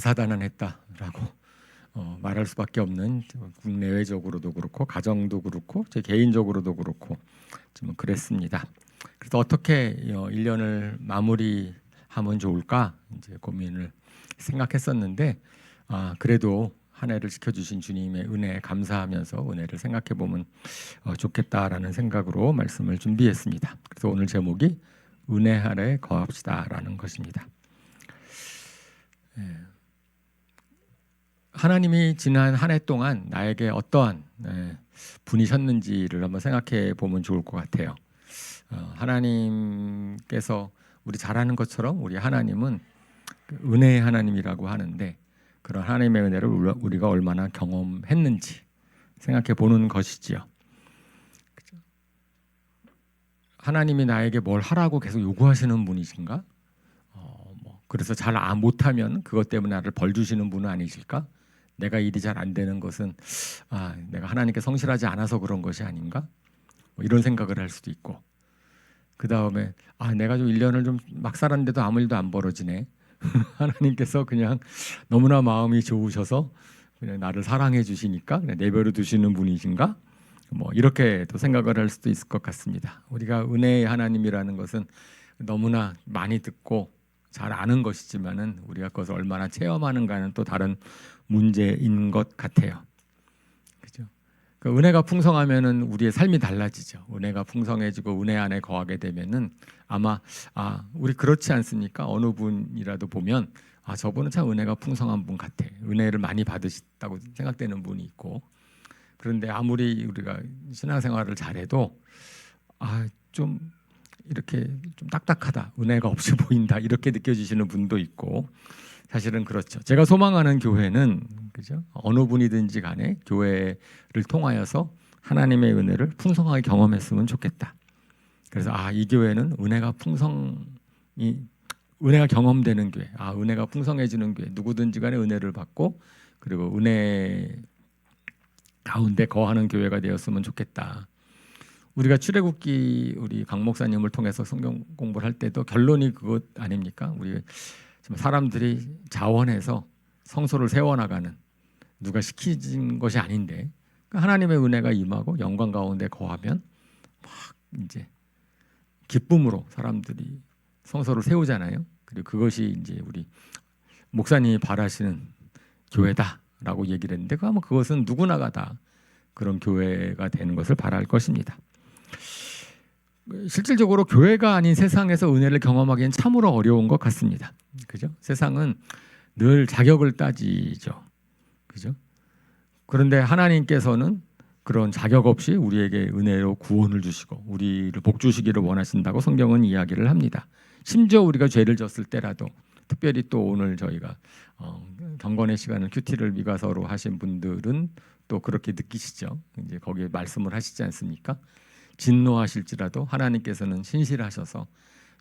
다사다난했다라고 말할 수밖에 없는, 국내외적으로도 그렇고 가정도 그렇고 제 개인적으로도 그렇고 좀 그랬습니다. 그래서 어떻게 1년을 마무리하면 좋을까 이제 고민을 생각했었는데, 그래도 한 해를 지켜주신 주님의 은혜에 감사하면서 은혜를 생각해 보면 좋겠다라는 생각으로 말씀을 준비했습니다. 그래서 오늘 제목이 은혜 아래 거합시다라는 것입니다. 하나님이 지난 한 해 동안 나에게 어떠한 분이셨는지를 한번 생각해 보면 좋을 것 같아요. 하나님께서 우리 잘 아는 것처럼 우리 하나님은 은혜의 하나님이라고 하는데, 그런 하나님의 은혜를 우리가 얼마나 경험했는지 생각해 보는 것이지요. 하나님이 나에게 뭘 하라고 계속 요구하시는 분이신가? 그래서 잘 못하면 그것 때문에 나를 벌 주시는 분은 아니실까? 내가 일이 잘 안 되는 것은 내가 하나님께 성실하지 않아서 그런 것이 아닌가? 이런 생각을 할 수도 있고, 그 다음에 내가 좀 1년을 좀 막 살았는데도 아무 일도 안 벌어지네. 하나님께서 그냥 너무나 마음이 좋으셔서 그냥 나를 사랑해 주시니까 그냥 내버려 두시는 분이신가? 이렇게 또 생각을 할 수도 있을 것 같습니다. 우리가 은혜의 하나님이라는 것은 너무나 많이 듣고 잘 아는 것이지만은 우리가 그것을 얼마나 체험하는가는 또 다른 문제인 것 같아요. 그죠? 그 은혜가 풍성하면은 우리의 삶이 달라지죠. 은혜가 풍성해지고 은혜 안에 거하게 되면은 아마 우리 그렇지 않습니까? 어느 분이라도 보면 저분은 참 은혜가 풍성한 분 같아. 은혜를 많이 받으셨다고 생각되는 분이 있고, 그런데 아무리 우리가 신앙생활을 잘해도 좀 이렇게 좀 딱딱하다, 은혜가 없이 보인다, 이렇게 느껴지시는 분도 있고, 사실은 그렇죠. 제가 소망하는 교회는, 그죠? 어느 분이든지 간에 교회를 통하여서 하나님의 은혜를 풍성하게 경험했으면 좋겠다. 그래서 이 교회는 은혜가 경험되는 교회, 은혜가 풍성해지는 교회, 누구든지 간에 은혜를 받고 그리고 은혜 가운데 거하는 교회가 되었으면 좋겠다. 우리가 출애굽기 우리 강 목사님을 통해서 성경 공부를 할 때도 결론이 그것 아닙니까? 우리 사람들이 자원해서 성소를 세워나가는, 누가 시키진 것이 아닌데 하나님의 은혜가 임하고 영광 가운데 거하면 막 이제 기쁨으로 사람들이 성소를 세우잖아요. 그리고 그것이 이제 우리 목사님이 바라시는 교회다라고 얘기를 했는데, 그것은 누구나가 다 그런 교회가 되는 것을 바랄 것입니다. 실질적으로 교회가 아닌 세상에서 은혜를 경험하기엔 참으로 어려운 것 같습니다. 그죠? 세상은 늘 자격을 따지죠. 그죠? 그런데 하나님께서는 그런 자격 없이 우리에게 은혜로 구원을 주시고 우리를 복 주시기를 원하신다고 성경은 이야기를 합니다. 심지어 우리가 죄를 졌을 때라도, 특별히 또 오늘 저희가 경건의 시간을 큐티를 미가서로 하신 분들은 또 그렇게 느끼시죠. 이제 거기에 말씀을 하시지 않습니까? 진노하실지라도 하나님께서는 신실하셔서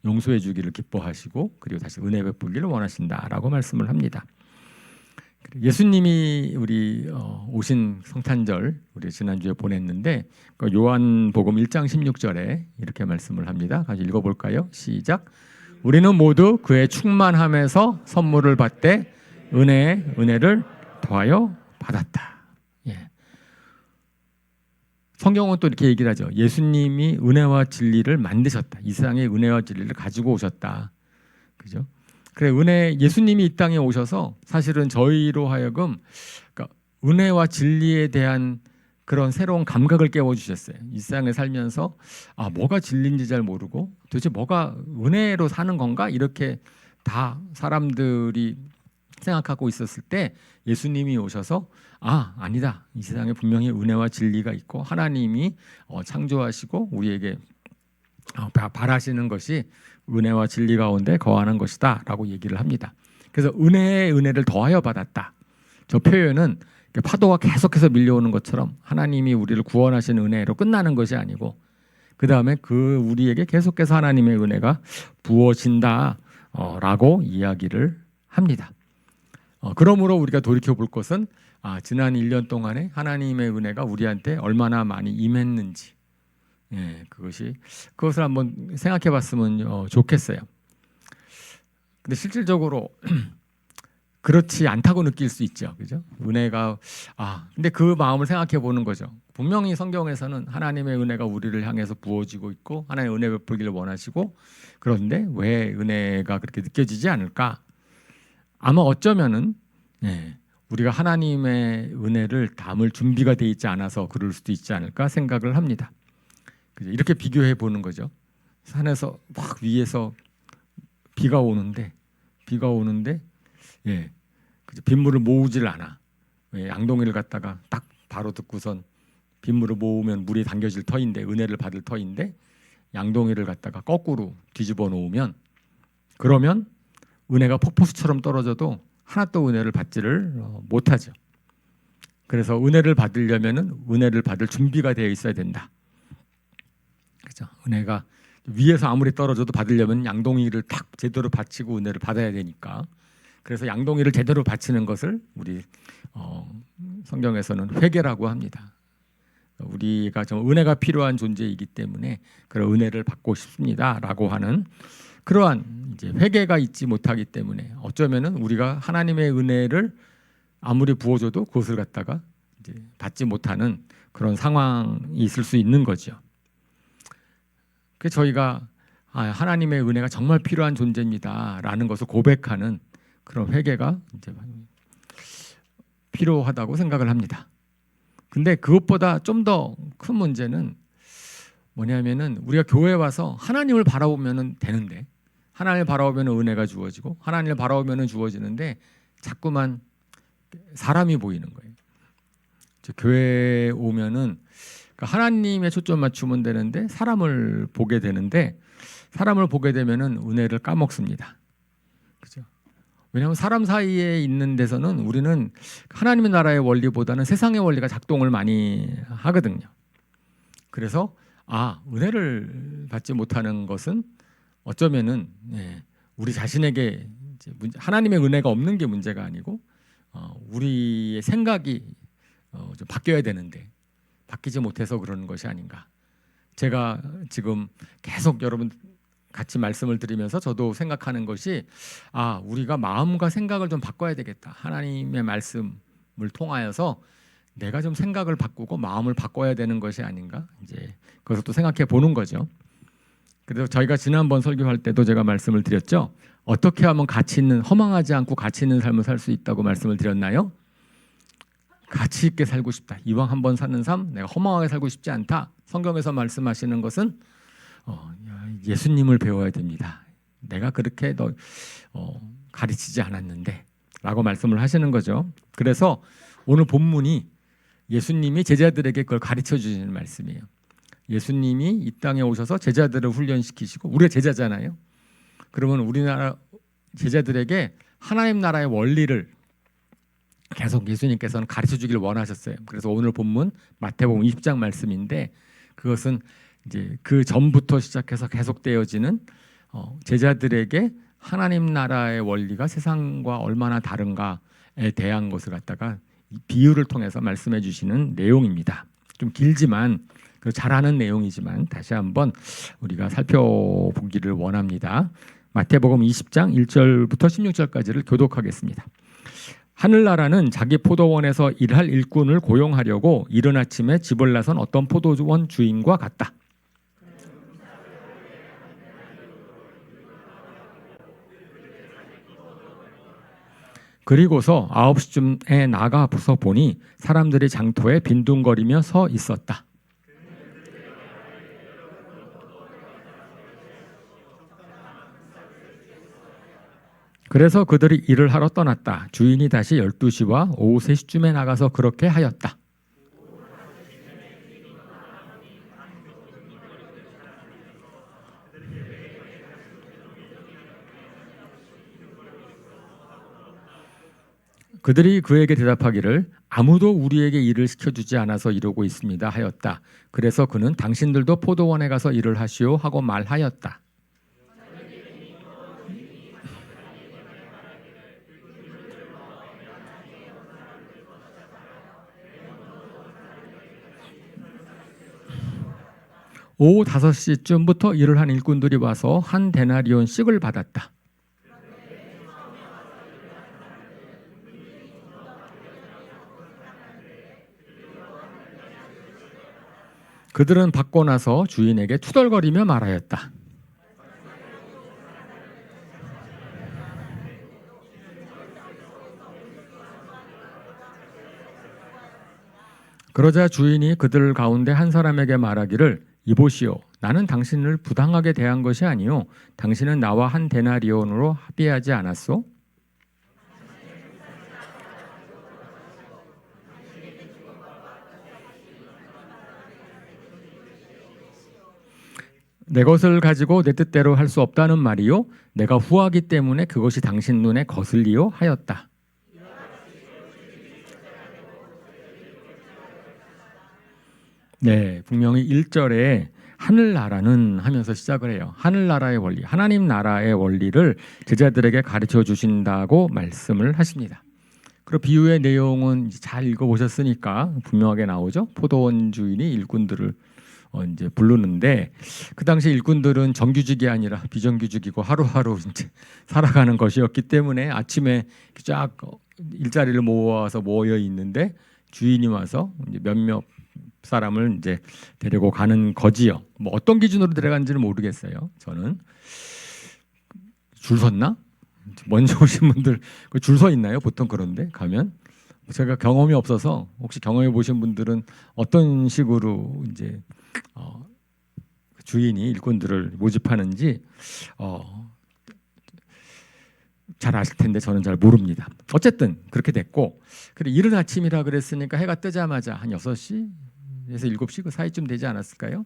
용서해 주기를 기뻐하시고 그리고 다시 은혜 베풀기를 원하신다라고 말씀을 합니다. 예수님이 우리 오신 성탄절 우리 지난주에 보냈는데, 요한복음 1장 16절에 이렇게 말씀을 합니다. 같이 읽어볼까요? 시작. 우리는 모두 그의 충만함에서 선물을 받되 은혜에 은혜를 더하여 받았다. 성경은 또 이렇게 얘기를 하죠. 예수님이 은혜와 진리를 만드셨다. 이 세상에 은혜와 진리를 가지고 오셨다. 그죠? 그래, 예수님이 이 땅에 오셔서 사실은 저희로 하여금 은혜와 진리에 대한 그런 새로운 감각을 깨워주셨어요. 이 세상에 살면서 뭐가 진리인지 잘 모르고 도대체 뭐가 은혜로 사는 건가? 이렇게 다 사람들이 생각하고 있었을 때 예수님이 오셔서 아니다. 이 세상에 분명히 은혜와 진리가 있고 하나님이 창조하시고 우리에게 바라시는 것이 은혜와 진리 가운데 거하는 것이다 라고 얘기를 합니다. 그래서 은혜에 은혜를 더하여 받았다. 저 표현은 파도가 계속해서 밀려오는 것처럼 하나님이 우리를 구원하시는 은혜로 끝나는 것이 아니고, 그 다음에 우리에게 계속해서 하나님의 은혜가 부어진다 라고 이야기를 합니다. 그러므로 우리가 돌이켜볼 것은 지난 1년 동안에 하나님의 은혜가 우리한테 얼마나 많이 임했는지, 그것을 한번 생각해 봤으면 좋겠어요. 근데 실질적으로 그렇지 않다고 느낄 수 있죠. 그죠? 은혜가 근데 그 마음을 생각해 보는 거죠. 분명히 성경에서는 하나님의 은혜가 우리를 향해서 부어지고 있고 하나님의 은혜 베풀기를 원하시고 그런데 왜 은혜가 그렇게 느껴지지 않을까? 아마 어쩌면은 우리가 하나님의 은혜를 담을 준비가 돼 있지 않아서 그럴 수도 있지 않을까 생각을 합니다. 그죠? 이렇게 비교해 보는 거죠. 산에서 막 위에서 비가 오는데 빗물을 모으질 않아. 양동이를 갖다가 딱 바로 듣고선 빗물을 모으면 물이 담겨질 터인데 은혜를 받을 터인데 양동이를 갖다가 거꾸로 뒤집어 놓으면 그러면 은혜가 폭포수처럼 떨어져도 하나도 은혜를 받지를 못하죠. 그래서 은혜를 받으려면은 은혜를 받을 준비가 되어 있어야 된다. 그렇죠? 은혜가 위에서 아무리 떨어져도 받으려면 양동이를 딱 제대로 받치고 은혜를 받아야 되니까. 그래서 양동이를 제대로 바치는 것을 우리 성경에서는 회개라고 합니다. 우리가 좀 은혜가 필요한 존재이기 때문에 그런 은혜를 받고 싶습니다라고 하는 그러한 이제 회개가 있지 못하기 때문에 어쩌면은 우리가 하나님의 은혜를 아무리 부어줘도 그것을 갖다가 이제 받지 못하는 그런 상황이 있을 수 있는 거죠. 그 저희가 하나님의 은혜가 정말 필요한 존재입니다라는 것을 고백하는 그런 회개가 이제 필요하다고 생각을 합니다. 근데 그것보다 좀 더 큰 문제는 뭐냐면은 우리가 교회에 와서 하나님을 바라보면은 되는데 하나님을 바라보면 은혜가 주어지고 하나님을 바라보면 주어지는데 자꾸만 사람이 보이는 거예요. 교회에 오면은 하나님의 초점 맞추면 되는데 사람을 보게 되는데 사람을 보게 되면은 은혜를 까먹습니다. 그죠? 왜냐하면 사람 사이에 있는 데서는 우리는 하나님의 나라의 원리보다는 세상의 원리가 작동을 많이 하거든요. 그래서 은혜를 받지 못하는 것은 어쩌면은 우리 자신에게 하나님의 은혜가 없는 게 문제가 아니고 우리의 생각이 좀 바뀌어야 되는데 바뀌지 못해서 그러는 것이 아닌가. 제가 지금 계속 여러분 같이 말씀을 드리면서 저도 생각하는 것이 우리가 마음과 생각을 좀 바꿔야 되겠다. 하나님의 말씀을 통하여서 내가 좀 생각을 바꾸고 마음을 바꿔야 되는 것이 아닌가. 이제 그것을 또 생각해 보는 거죠. 그래서 저희가 지난번 설교할 때도 제가 말씀을 드렸죠. 어떻게 하면 가치 있는 허망하지 않고 가치 있는 삶을 살 수 있다고 말씀을 드렸나요? 가치 있게 살고 싶다. 이왕 한번 사는 삶 내가 허망하게 살고 싶지 않다. 성경에서 말씀하시는 것은 예수님을 배워야 됩니다. 내가 그렇게 가르치지 않았는데 라고 말씀을 하시는 거죠. 그래서 오늘 본문이 예수님이 제자들에게 그걸 가르쳐 주시는 말씀이에요. 예수님이 이 땅에 오셔서 제자들을 훈련시키시고 우리가 제자잖아요. 그러면 우리나라 제자들에게 하나님 나라의 원리를 계속 예수님께서는 가르쳐 주기를 원하셨어요. 그래서 오늘 본문 마태복음 20장 말씀인데 그것은 이제 그 전부터 시작해서 계속되어지는 제자들에게 하나님 나라의 원리가 세상과 얼마나 다른가에 대한 것을 갖다가 비유를 통해서 말씀해 주시는 내용입니다. 좀 길지만 잘 아는 내용이지만 다시 한번 우리가 살펴보기를 원합니다. 마태복음 20장 1절부터 16절까지를 교독하겠습니다. 하늘나라는 자기 포도원에서 일할 일꾼을 고용하려고 이른 아침에 집을 나선 어떤 포도원 주인과 같다. 그리고서 9시쯤에 나가서 보니 사람들이 장터에 빈둥거리며 서 있었다. 그래서 그들이 일을 하러 떠났다. 주인이 다시 12시와 오후 3시쯤에 나가서 그렇게 하였다. 그들이 그에게 대답하기를 아무도 우리에게 일을 시켜주지 않아서 이러고 있습니다 하였다. 그래서 그는 당신들도 포도원에 가서 일을 하시오 하고 말하였다. 오후 5시쯤부터 일을 한 일꾼들이 와서 한 데나리온씩을 받았다. 그들은 받고 나서 주인에게 투덜거리며 말하였다. 그러자 주인이 그들 가운데 한 사람에게 말하기를 이보시오, 나는 당신을 부당하게 대한 것이 아니요 당신은 나와 한 데나리온으로 합의하지 않았소? 내 것을 가지고 내 뜻대로 할 수 없다는 말이요 내가 후하기 때문에 그것이 당신 눈에 거슬리요 하였다. 네, 분명히 1절에 하늘나라는 하면서 시작을 해요. 하늘나라의 원리, 하나님 나라의 원리를 제자들에게 가르쳐 주신다고 말씀을 하십니다. 그리고 비유의 내용은 잘 읽어보셨으니까 분명하게 나오죠. 포도원 주인이 일꾼들을 이제 부르는데 그 당시 일꾼들은 정규직이 아니라 비정규직이고 하루하루 이제 살아가는 것이었기 때문에 아침에 쫙 일자리를 모아서 모여 있는데 주인이 와서 이제 몇몇 사람을 이제 데리고 가는 거지요. 뭐 어떤 기준으로 데려간지는 모르겠어요. 저는 줄 섰나? 먼저 오신 분들 줄 서 있나요? 보통 그런데 가면 제가 경험이 없어서 혹시 경험해 보신 분들은 어떤 식으로 이제 주인이 일꾼들을 모집하는지 잘 아실 텐데 저는 잘 모릅니다. 어쨌든 그렇게 됐고 그래 이른 아침이라 그랬으니까 해가 뜨자마자 한 6시에서 7시 그 사이쯤 되지 않았을까요?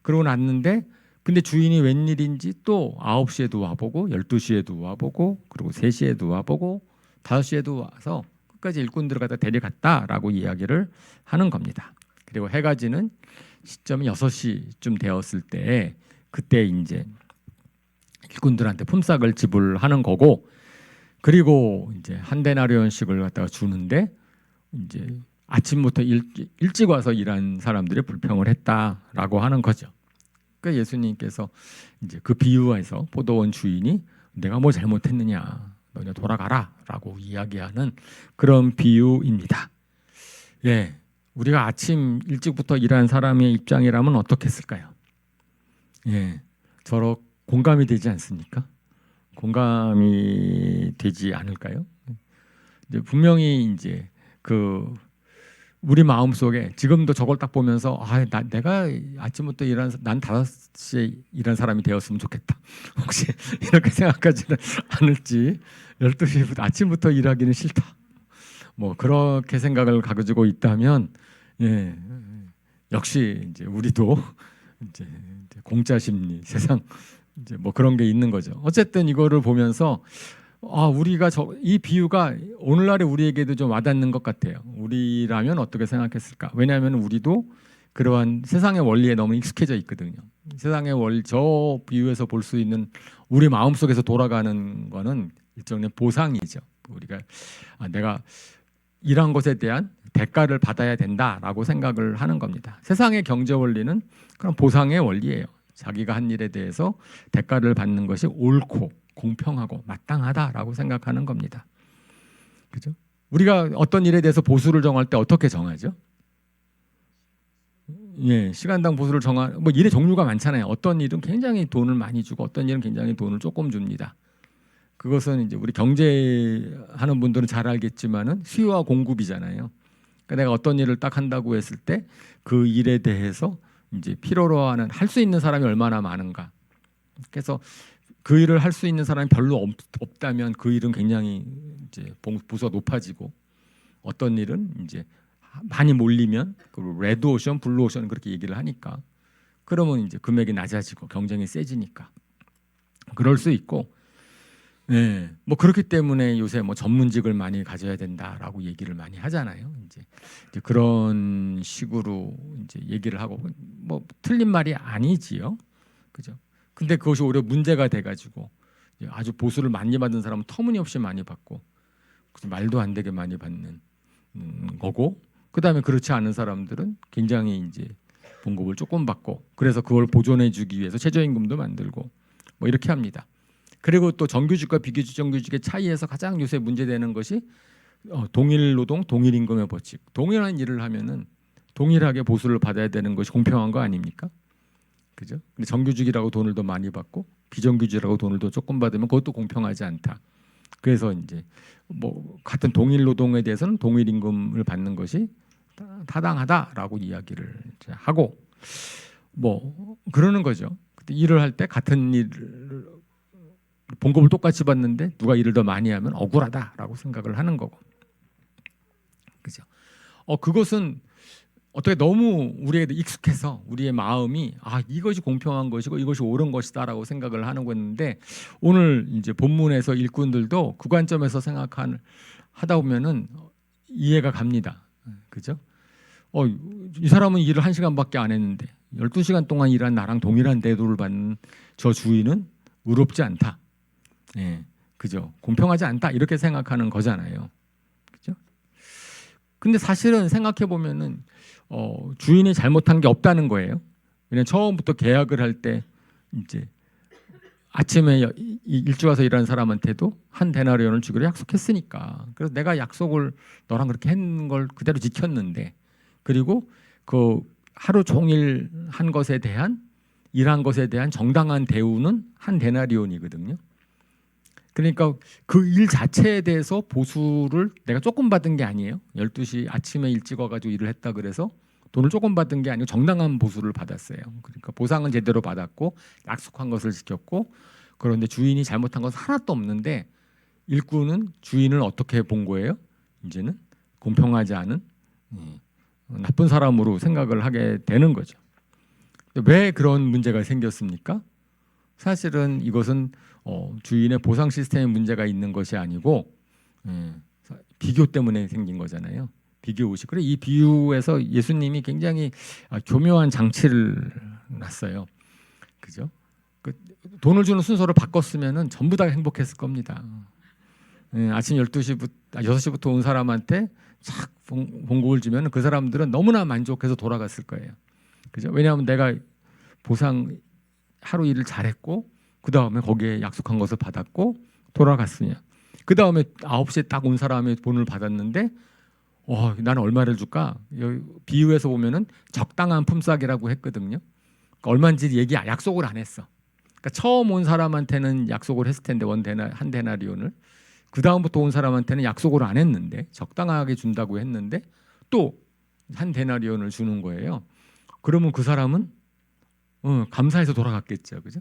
그러고 났는데 근데 주인이 웬일인지 또 9시에도 와보고 12시에도 와보고 그리고 3시에도 와보고 5시에도 와서 끝까지 일꾼들을 갖다 데려갔다라고 이야기를 하는 겁니다. 그리고 해가 지는 시점이 6시쯤 되었을 때 그때 이제 일꾼들한테 품삯을 지불하는 거고 그리고 이제 한 데나리온씩을 갖다가 주는데 이제 아침부터 일찍 와서 일한 사람들이 불평을 했다라고 하는 거죠. 그러니까 예수님께서 이제 그 비유에서 포도원 주인이 내가 뭐 잘못했느냐, 너네 돌아가라라고 이야기하는 그런 비유입니다. 예, 우리가 아침 일찍부터 일한 사람의 입장이라면 어떻겠을까요? 예, 저런 공감이 되지 않습니까? 공감이 되지 않을까요? 이제 분명히 이제 그 우리 마음 속에 지금도 저걸 딱 보면서 내가 아침부터 난 5시에 일한 사람이 되었으면 좋겠다. 혹시 이렇게 생각하지는 않을지 12시부터 아침부터 일하기는 싫다. 뭐 그렇게 생각을 가지고 있다면 예, 역시 이제 우리도 이제 공짜 심리 세상 이제 뭐 그런 게 있는 거죠. 어쨌든 이거를 보면서 우리가 이 비유가 오늘날의 우리에게도 좀 와닿는 것 같아요. 우리라면 어떻게 생각했을까? 왜냐하면 우리도 그러한 세상의 원리에 너무 익숙해져 있거든요. 세상의 원리, 저 비유에서 볼 수 있는 우리 마음속에서 돌아가는 거는 일종의 보상이죠. 우리가 내가 일한 것에 대한 대가를 받아야 된다라고 생각을 하는 겁니다. 세상의 경제 원리는 그런 보상의 원리예요. 자기가 한 일에 대해서 대가를 받는 것이 옳고 공평하고 마땅하다라고 생각하는 겁니다. 그죠? 우리가 어떤 일에 대해서 보수를 정할 때 어떻게 정하죠? 예, 시간당 보수를 뭐 일의 종류가 많잖아요. 어떤 일은 굉장히 돈을 많이 주고 어떤 일은 굉장히 돈을 조금 줍니다. 그것은 이제 우리 경제하는 분들은 잘 알겠지만은 수요와 공급이잖아요. 그러니까 내가 어떤 일을 딱 한다고 했을 때 그 일에 대해서 이제 필요로 하는 할 수 있는 사람이 얼마나 많은가. 그래서 그 일을 할 수 있는 사람이 별로 없다면 그 일은 굉장히 이제 보수가 높아지고 어떤 일은 이제 많이 몰리면 레드 오션, 블루 오션 그렇게 얘기를 하니까 그러면 이제 금액이 낮아지고 경쟁이 세지니까 그럴 수 있고 네, 뭐 그렇기 때문에 요새 뭐 전문직을 많이 가져야 된다라고 얘기를 많이 하잖아요. 이제 그런 식으로 이제 얘기를 하고 뭐 틀린 말이 아니지요, 그죠? 근데 그것이 오히려 문제가 돼가지고 아주 보수를 많이 받은 사람은 터무니없이 많이 받고 말도 안 되게 많이 받는 거고, 그 다음에 그렇지 않은 사람들은 굉장히 이제 봉급을 조금 받고 그래서 그걸 보존해주기 위해서 최저임금도 만들고 뭐 이렇게 합니다. 그리고 또 정규직과 비정규직의 차이에서 가장 요새 문제되는 것이 동일 노동, 동일 임금의 법칙. 동일한 일을 하면은 동일하게 보수를 받아야 되는 것이 공평한 거 아닙니까? 그죠? 근데 정규직이라고 돈을 더 많이 받고 비정규직이라고 돈을 더 조금 받으면 그것도 공평하지 않다. 그래서 이제 뭐 같은 동일 노동에 대해서는 동일 임금을 받는 것이 타당하다라고 이야기를 이제 하고 뭐 그러는 거죠. 일을 할 때 같은 일을 봉급을 똑같이 받는데 누가 일을 더 많이 하면 억울하다라고 생각을 하는 거고, 그죠? 그것은 어떻게 너무 우리에게 익숙해서 우리의 마음이 이것이 공평한 것이고 이것이 옳은 것이다라고 생각을 하는 거였는데, 오늘 이제 본문에서 일꾼들도 그 관점에서 하다 보면은 이해가 갑니다. 그죠? 이 사람은 일을 1시간밖에 안 했는데 12시간 동안 일한 나랑 동일한 대도를 받는 저 주인은 의롭지 않다. 예, 그죠? 공평하지 않다 이렇게 생각하는 거잖아요. 그죠? 근데 사실은 생각해 보면은 주인이 잘못한 게 없다는 거예요. 그냥 처음부터 계약을 할 때 이제 아침에 일찍 와서 일하는 사람한테도 한 데나리온을 주기로 약속했으니까, 그래서 내가 약속을 너랑 그렇게 했는 걸 그대로 지켰는데, 그리고 그 하루 종일 한 것에 대한 일한 것에 대한 정당한 대우는 한 데나리온이거든요. 그러니까 그 일 자체에 대해서 보수를 내가 조금 받은 게 아니에요. 12시 아침에 일찍 와가지고 일을 했다 그래서 돈을 조금 받은 게 아니고 정당한 보수를 받았어요. 그러니까 보상은 제대로 받았고 약속한 것을 지켰고, 그런데 주인이 잘못한 것은 하나도 없는데 일꾼은 주인을 어떻게 본 거예요? 이제는 공평하지 않은 나쁜 사람으로 생각을 하게 되는 거죠. 왜 그런 문제가 생겼습니까? 사실은 이것은 주인의 보상 시스템에 문제가 있는 것이 아니고 비교 때문에 생긴 거잖아요. 비교 의식. 그래, 이 비유에서 예수님이 굉장히 교묘한 장치를 놨어요. 그죠? 돈을 주는 순서를 바꿨으면은 전부 다 행복했을 겁니다. 아침 6시부터 온 사람한테 착 봉급을 주면 그 사람들은 너무나 만족해서 돌아갔을 거예요. 그죠? 왜냐하면 내가 보상 하루 일을 잘했고 그 다음에 거기에 약속한 것을 받았고 돌아갔으냐. 그 다음에 9시에 딱 온 사람의 돈을 받았는데 나는 얼마를 줄까? 여기 비유에서 보면은 적당한 품삯이라고 했거든요. 그러니까 얼마인지 약속을 안 했어. 그러니까 처음 온 사람한테는 약속을 했을 텐데 한 데나리온을, 그 다음부터 온 사람한테는 약속을 안 했는데 적당하게 준다고 했는데 또 한 데나리온을 주는 거예요. 그러면 그 사람은 감사해서 돌아갔겠죠, 그죠?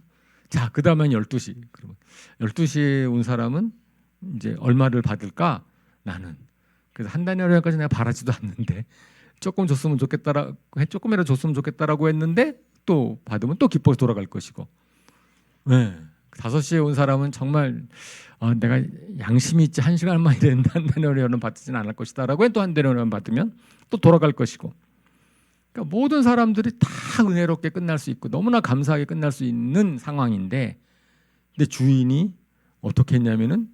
자, 그 다음엔 12시. 그러면 12시에 온 사람은 이제 얼마를 받을까? 나는. 그래서 한 데나리온까지 내가 바라지도 않는데 조금이라도 줬으면 좋겠다라고 했는데 또 받으면 또 기뻐서 돌아갈 것이고. 네. 5시에 온 사람은 정말 내가 양심이 있지 1시간만 일했는데 한 데나리온은 받지는 않을 것이다라고 또 한 데나리온 받으면 또 돌아갈 것이고. 그러니까 모든 사람들이 다 은혜롭게 끝날 수 있고 너무나 감사하게 끝날 수 있는 상황인데, 근데 주인이 어떻게 했냐면은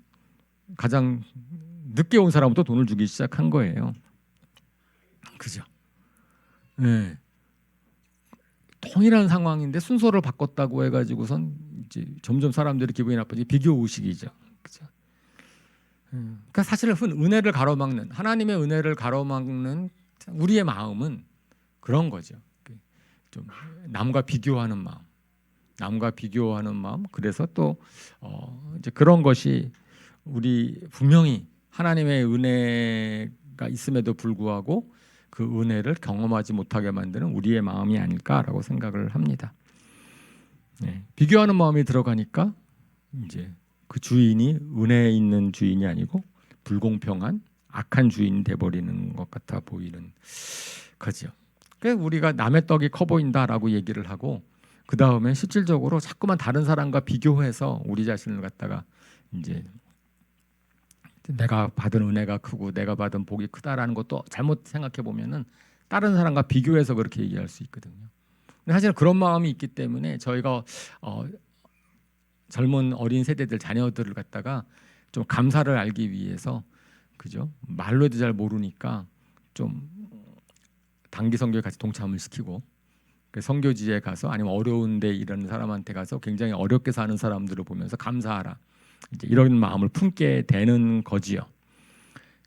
가장 늦게 온 사람부터 돈을 주기 시작한 거예요. 그죠? 네. 동일한 상황인데 순서를 바꿨다고 해가지고선 이제 점점 사람들이 기분이 나빠지고 비교 의식이죠. 그죠? 그러니까 사실은 은혜를 가로막는, 하나님의 은혜를 가로막는 우리의 마음은 그런 거죠. 좀 남과 비교하는 마음. 그래서 또 이제 그런 것이 우리 분명히 하나님의 은혜가 있음에도 불구하고 그 은혜를 경험하지 못하게 만드는 우리의 마음이 아닐까라고 생각을 합니다. 네. 비교하는 마음이 들어가니까 이제 그 주인이 은혜 있는 주인이 아니고 불공평한 악한 주인이 돼버리는 것 같아 보이는 거죠. 그러니까 우리가 남의 떡이 커 보인다라고 얘기를 하고 그 다음에 실질적으로 자꾸만 다른 사람과 비교해서 우리 자신을 갖다가 이제 내가 받은 은혜가 크고 내가 받은 복이 크다라는 것도 잘못 생각해 보면은 다른 사람과 비교해서 그렇게 얘기할 수 있거든요. 근데 사실 그런 마음이 있기 때문에 저희가 젊은 어린 세대들 자녀들을 갖다가 좀 감사를 알기 위해서, 그죠? 말로 해도 잘 모르니까 좀 단기 선교에 같이 동참을 시키고 선교지에 가서 아니면 어려운데 이런 사람한테 가서 굉장히 어렵게 사는 사람들을 보면서 감사하라, 이제 이런 마음을 품게 되는 거지요.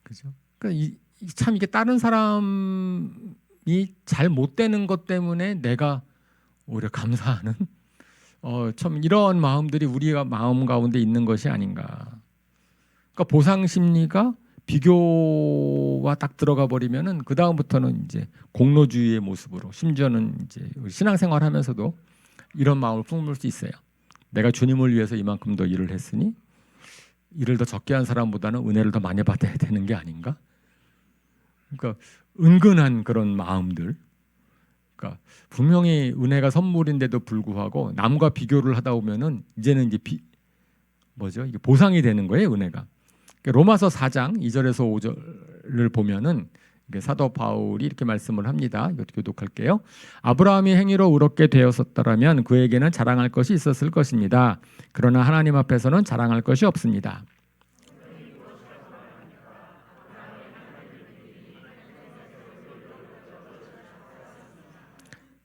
그죠? 그러니까 참 이게 다른 사람 잘 못 되는 것 때문에 내가 오히려 감사하는 참 이런 마음들이 우리가 마음 가운데 있는 것이 아닌가. 그러니까 보상 심리가 비교와 딱 들어가 버리면은 그 다음부터는 이제 공로주의의 모습으로, 심지어는 이제 신앙생활하면서도 이런 마음을 품을 수 있어요. 내가 주님을 위해서 이만큼 더 일을 했으니 일을 더 적게 한 사람보다는 은혜를 더 많이 받아야 되는 게 아닌가? 그러니까 은근한 그런 마음들. 그러니까 분명히 은혜가 선물인데도 불구하고 남과 비교를 하다 보면은 이제는 이제 이게 보상이 되는 거예요, 은혜가. 로마서 4장 2절에서 5절을 보면은 사도 바울이 이렇게 말씀을 합니다. 이것도 교독할게요. 아브라함이 행위로 의롭게 되었었더라면 그에게는 자랑할 것이 있었을 것입니다. 그러나 하나님 앞에서는 자랑할 것이 없습니다.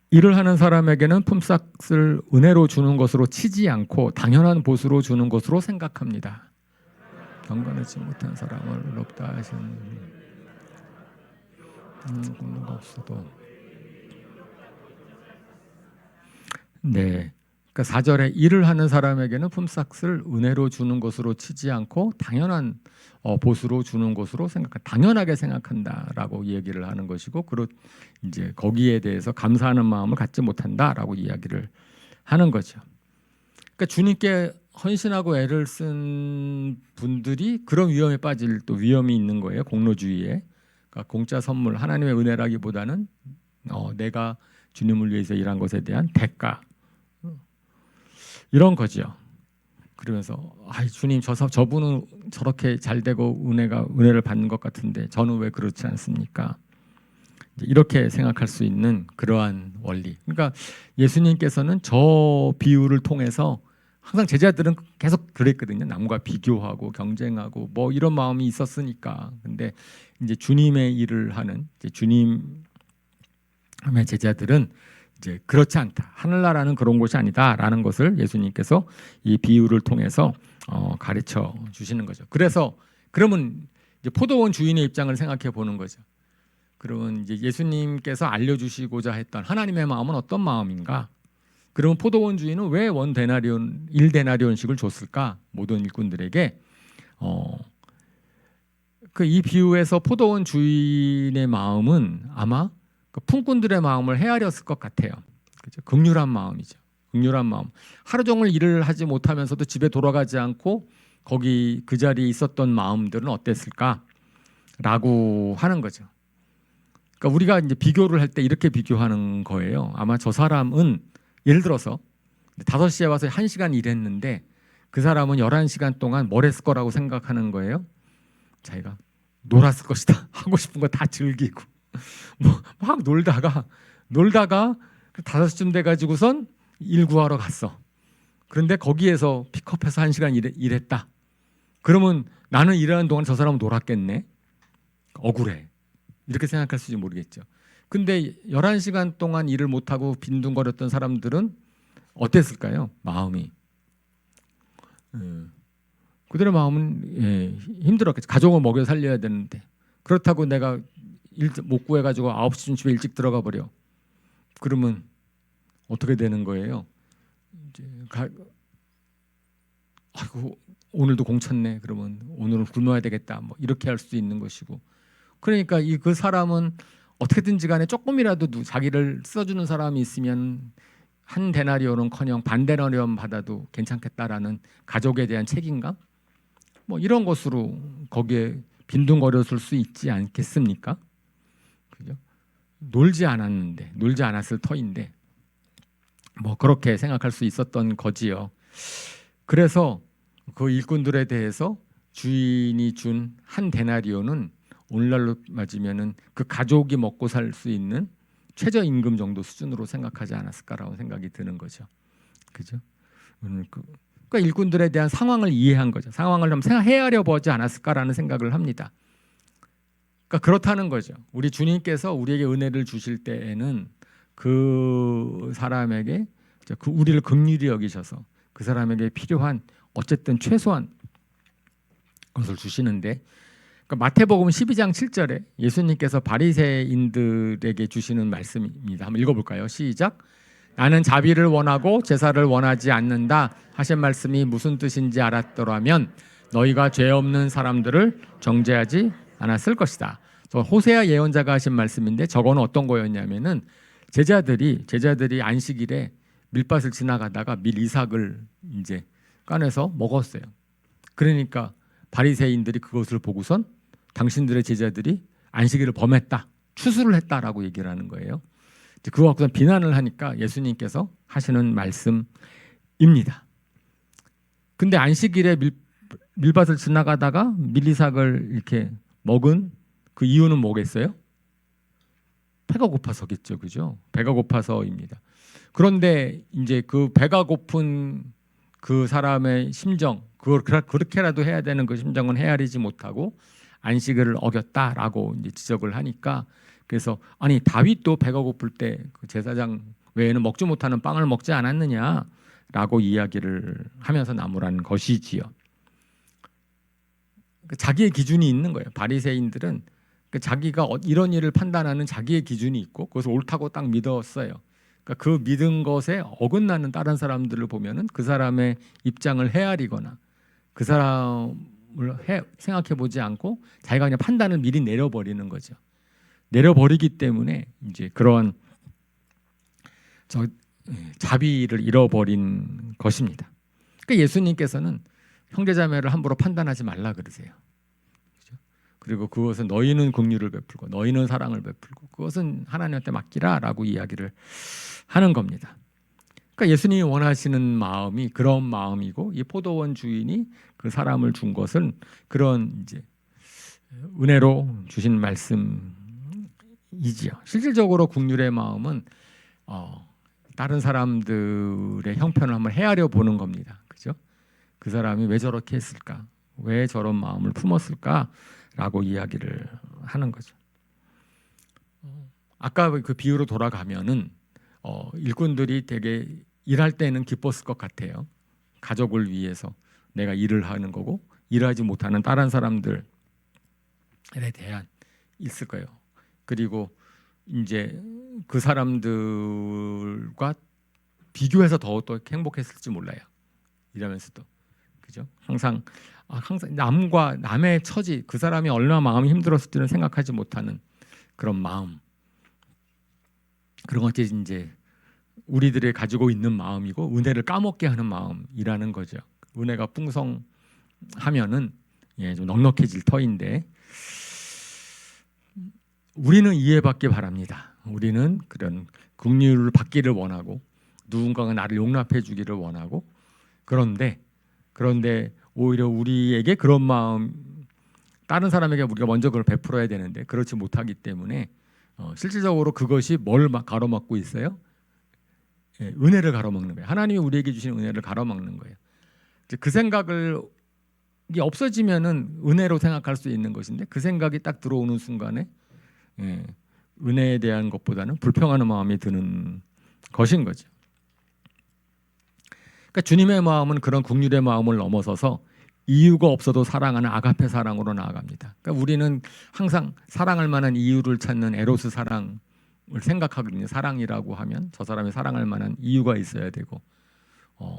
일을 하는 사람에게는 품삯을 은혜로 주는 것으로 치지 않고 당연한 보수로 주는 것으로 생각합니다. 경건하지 못한 사람을 의롭다 하시는 공로가 없어도 네. 그러니까 4절에 일을 하는 사람에게는 품삯을 은혜로 주는 것으로 치지 않고 당연한 보수로 주는 것으로 당연하게 생각한다라고 얘기를 하는 것이고, 이제 거기에 대해서 감사하는 마음을 갖지 못한다라고 이야기를 하는 거죠. 그러니까 주님께 헌신하고 애를 쓴 분들이 그런 위험에 빠질 또 위험이 있는 거예요. 공로주의에. 그러니까 공짜 선물, 하나님의 은혜라기보다는 내가 주님을 위해서 일한 것에 대한 대가, 이런 거죠. 그러면서 주님 저분은 저렇게 잘 되고 은혜를 받는 것 같은데 저는 왜 그렇지 않습니까? 이렇게 생각할 수 있는 그러한 원리. 그러니까 예수님께서는 저 비유를 통해서 항상 제자들은 계속 그랬거든요. 남과 비교하고 경쟁하고 뭐 이런 마음이 있었으니까. 근데 이제 주님의 일을 하는 주님의 제자들은 이제 그렇지 않다. 하늘나라는 그런 곳이 아니다라는 것을 예수님께서 이 비유를 통해서 가르쳐 주시는 거죠. 그러면 이제 포도원 주인의 입장을 생각해 보는 거죠. 그러면 이제 예수님께서 알려주시고자 했던 하나님의 마음은 어떤 마음인가? 그러면 포도원 주인은 왜 1데나리온씩을 줬을까? 모든 일꾼들에게. 이 비유에서 포도원 주인의 마음은 아마 품꾼들의 마음을 헤아렸을 것 같아요. 그렇죠? 긍휼한 마음이죠. 긍휼한 마음. 하루 종일 일을 하지 못하면서도 집에 돌아가지 않고 거기 그 자리에 있었던 마음들은 어땠을까라고 하는 거죠. 그러니까 우리가 이제 비교를 할 때 이렇게 비교하는 거예요. 아마 저 사람은 예를 들어서 5시에 와서 1시간 일했는데 그 사람은 11시간 동안 뭘 했을 거라고 생각하는 거예요. 자기가 놀았을 것이다. 하고 싶은 거 다 즐기고 막 놀다가 5시쯤 돼가지고선 일 구하러 갔어. 그런데 거기에서 픽업해서 1시간 일했다. 그러면 나는 일하는 동안 저 사람은 놀았겠네. 억울해. 이렇게 생각할 수도 모르겠죠. 근데 11시간 동안 일을 못하고 빈둥거렸던 사람들은 어땠을까요? 마음이. 그들의 마음은 힘들었겠죠. 가족을 먹여 살려야 되는데. 그렇다고 내가 일 못 구해가지고 9시쯤 집에 일찍 들어가 버려. 그러면 어떻게 되는 거예요? 이제 아이고 오늘도 공쳤네. 그러면 오늘은 굶어야 되겠다. 뭐 이렇게 할 수도 있는 것이고. 그러니까 그 사람은 어떻게든지 간에 조금이라도 자기를 써주는 사람이 있으면 한 데나리온은커녕 반 데나리온 받아도 괜찮겠다라는 가족에 대한 책임감, 뭐 이런 것으로 거기에 빈둥거렸을 수 있지 않겠습니까? 그죠? 놀지 않았을 터인데 뭐 그렇게 생각할 수 있었던 거지요. 그래서 그 일꾼들에 대해서 주인이 준 한 데나리온은 오늘날로 맞으면은 그 가족이 먹고 살 수 있는 최저임금 정도 수준으로 생각하지 않았을까라고 생각이 드는 거죠. 그죠? 그러니까 일꾼들에 대한 상황을 이해한 거죠. 상황을 좀 헤아려 보지 않았을까라는 생각을 합니다. 그러니까 그렇다는 거죠. 우리 주님께서 우리에게 은혜를 주실 때에는 그 사람에게 우리를 긍휼히 여기셔서 그 사람에게 필요한 어쨌든 최소한 것을 주시는데, 그러니까 마태복음 12장 7절에 예수님께서 바리새인들에게 주시는 말씀입니다. 한번 읽어볼까요? 시작. 나는 자비를 원하고 제사를 원하지 않는다 하신 말씀이 무슨 뜻인지 알았더라면 너희가 죄 없는 사람들을 정죄하지 않았을 것이다. 호세아 예언자가 하신 말씀인데 저거는 어떤 거였냐면은 제자들이 안식일에 밀밭을 지나가다가 밀 이삭을 이제 꺼내서 먹었어요. 그러니까 바리새인들이 그것을 보고선 당신들의 제자들이 안식일을 범했다, 추수를 했다라고 얘기를 하는 거예요. 그거 갖고서 비난을 하니까 예수님께서 하시는 말씀입니다. 근데 안식일에 밀밭을 지나가다가 밀이삭을 이렇게 먹은 그 이유는 뭐겠어요? 배가 고파서겠죠, 그죠? 배가 고파서입니다. 그런데 이제 그 배가 고픈 그 사람의 심정, 그걸 그렇게라도 해야 되는 그 심정은 헤아리지 못하고 안식일을 어겼다라고 이제 지적을 하니까, 그래서 아니 다윗도 배가 고플 때 그 제사장 외에는 먹지 못하는 빵을 먹지 않았느냐라고 이야기를 하면서 나무라는 것이지요. 자기의 기준이 있는 거예요. 바리새인들은 자기가 이런 일을 판단하는 자기의 기준이 있고 그것을 옳다고 딱 믿었어요. 그러니까 그 믿은 것에 어긋나는 다른 사람들을 보면은 그 사람의 입장을 헤아리거나 그 사람을 생각해 보지 않고 자기가 그냥 판단을 미리 내려버리는 거죠. 내려버리기 때문에 이제 그러한 자비를 잃어버린 것입니다. 그러니까 예수님께서는 형제자매를 함부로 판단하지 말라 그러세요. 그렇죠? 그리고 그것은 너희는 긍휼을 베풀고 너희는 사랑을 베풀고 그것은 하나님한테 맡기라라고 이야기를 하는 겁니다. 그러니까 예수님이 원하시는 마음이 그런 마음이고, 이 포도원 주인이 그 사람을 준 것은 그런 이제 은혜로 주신 말씀이지요. 실질적으로 긍휼의 마음은 다른 사람들의 형편을 한번 헤아려 보는 겁니다. 그죠? 그 사람이 왜 저렇게 했을까? 왜 저런 마음을 품었을까라고 이야기를 하는 거죠. 아까 그 비유로 돌아가면은 일꾼들이 되게 일할 때는 기뻤을 것 같아요. 가족을 위해서 내가 일을 하는 거고 일하지 못하는 다른 사람들에 대한 있을 거예요. 그리고 이제 그 사람들과 비교해서 더 행복했을지 몰라요. 일하면서도. 그죠? 항상 남과 남의 처지, 그 사람이 얼마나 마음이 힘들었을지는 생각하지 못하는 그런 마음. 그런 것이 이제 우리들이 가지고 있는 마음이고 은혜를 까먹게 하는 마음이라는 거죠. 은혜가 풍성하면은 좀 넉넉해질 터인데 우리는 이해받기 바랍니다. 우리는 그런 긍휼을 받기를 원하고 누군가가 나를 용납해 주기를 원하고 그런데 오히려 우리에게 그런 마음, 다른 사람에게 우리가 먼저 그걸 베풀어야 되는데 그렇지 못하기 때문에 실질적으로 그것이 뭘 가로막고 있어요? 은혜를 가로막는 거예요. 하나님이 우리에게 주신 은혜를 가로막는 거예요. 그 생각이 없어지면은 은혜로 생각할 수 있는 것인데 그 생각이 딱 들어오는 순간에 은혜에 대한 것보다는 불평하는 마음이 드는 것인 거죠. 그러니까 주님의 마음은 그런 긍휼의 마음을 넘어서서 이유가 없어도 사랑하는 아가페 사랑으로 나아갑니다. 그러니까 우리는 항상 사랑할 만한 이유를 찾는 에로스 사랑을 생각하거든요. 사랑이라고 하면 저 사람이 사랑할 만한 이유가 있어야 되고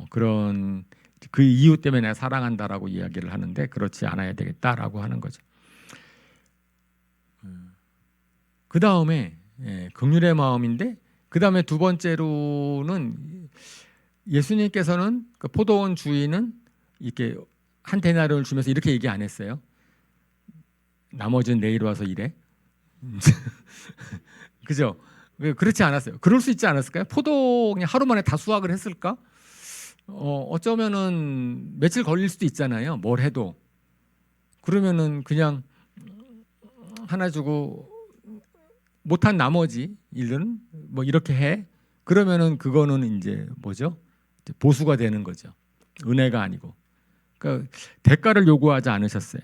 그런 그 이유 때문에 내가 사랑한다라고 이야기를 하는데 그렇지 않아야 되겠다라고 하는 거죠. 그 다음에 긍휼의 마음인데 그 다음에 두 번째로는 예수님께서는 그 포도원 주인은 이렇게 한 데나리온을 주면서 이렇게 얘기 안 했어요. 나머지는 내일 와서 일해. 그죠? 그렇지 않았어요. 그럴 수 있지 않았을까요? 포도 그냥 하루 만에 다 수확을 했을까? 어쩌면은 며칠 걸릴 수도 있잖아요. 뭘 해도. 그러면은 그냥 하나 주고 못한 나머지 일은 뭐 이렇게 해. 그러면은 그거는 이제 뭐죠? 보수가 되는 거죠. 은혜가 아니고. 그러니까 대가를 요구하지 않으셨어요.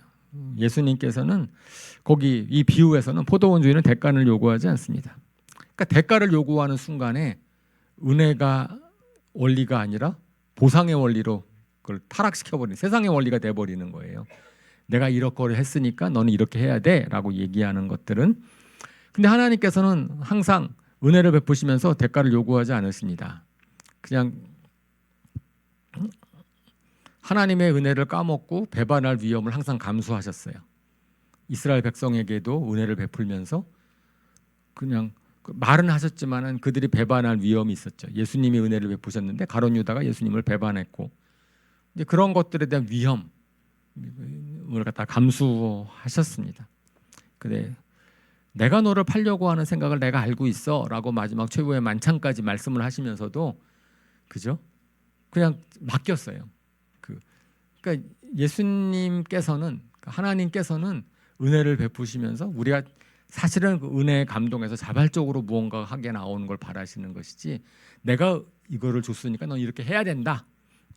예수님께서는 거기 이 비유에서는 포도원 주인은 대가를 요구하지 않습니다. 그러니까 대가를 요구하는 순간에 은혜가 원리가 아니라 보상의 원리로 그걸 타락시켜버리는 세상의 원리가 돼버리는 거예요. 내가 이렇게 했으니까 너는 이렇게 해야 돼라고 얘기하는 것들은, 근데 하나님께서는 항상 은혜를 베푸시면서 대가를 요구하지 않으십니다. 그냥 하나님의 은혜를 까먹고 배반할 위험을 항상 감수하셨어요. 이스라엘 백성에게도 은혜를 베풀면서 그냥 말은 하셨지만은 그들이 배반할 위험이 있었죠. 예수님이 은혜를 베푸셨는데 가룟 유다가 예수님을 배반했고, 이제 그런 것들에 대한 위험을 갖다 감수하셨습니다. 근데 내가 너를 팔려고 하는 생각을 내가 알고 있어라고 마지막 최후의 만찬까지 말씀을 하시면서도, 그죠? 그냥 맡겼어요. 그러니까 예수님께서는, 하나님께서는 은혜를 베푸시면서 우리가 사실은 그 은혜에 감동해서 자발적으로 무언가 하게 나오는 걸 바라시는 것이지, 내가 이거를 줬으니까 넌 이렇게 해야 된다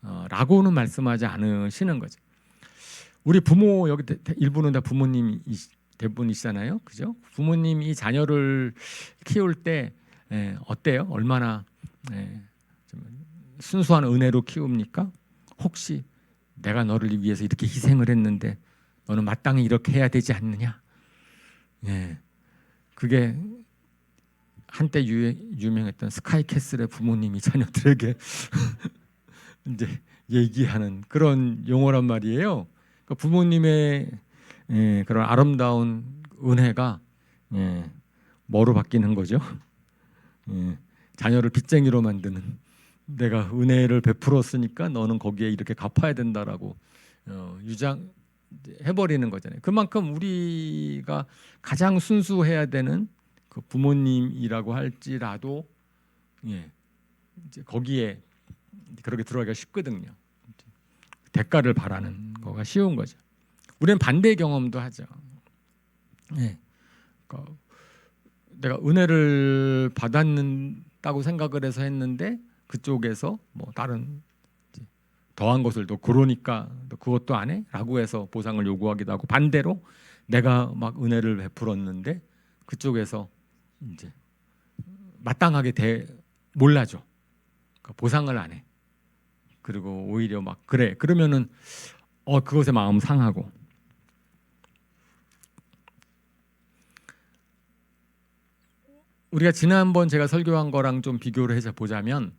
라고는 말씀하지 않으시는 거죠. 우리 부모, 여기 일부는 다 부모님이 대부분이시잖아요, 그죠? 부모님이 자녀를 키울 때 어때요? 얼마나 좀 순수한 은혜로 키웁니까? 혹시 내가 너를 위해서 이렇게 희생을 했는데 너는 마땅히 이렇게 해야 되지 않느냐? 그게 한때 유명했던 스카이캐슬의 부모님이 자녀들에게 이제 얘기하는 그런 용어란 말이에요. 그러니까 부모님의 그런 아름다운 은혜가 뭐로 바뀌는 거죠? 자녀를 빚쟁이로 만드는, 내가 은혜를 베풀었으니까 너는 거기에 이렇게 갚아야 된다라고 유장해버리는 거잖아요. 그만큼 우리가 가장 순수해야 되는 그 부모님이라고 할지라도 이제 거기에 그렇게 들어가기가 쉽거든요. 대가를 바라는 거가 쉬운 거죠. 우리는 반대의 경험도 하죠. 그러니까 내가 은혜를 받았다고 생각을 해서 했는데 그쪽에서 뭐 다른 더한 것을 또 그러니까 너 그것도 안 해? 라고 해서 보상을 요구하기도 하고, 반대로 내가 막 은혜를 베풀었는데 그쪽에서 이제 마땅하게 몰라줘. 그러니까 보상을 안 해. 그리고 오히려 막 그래. 그러면은 그것에 마음 상하고. 우리가 지난번 제가 설교한 거랑 좀 비교를 해서 보자면,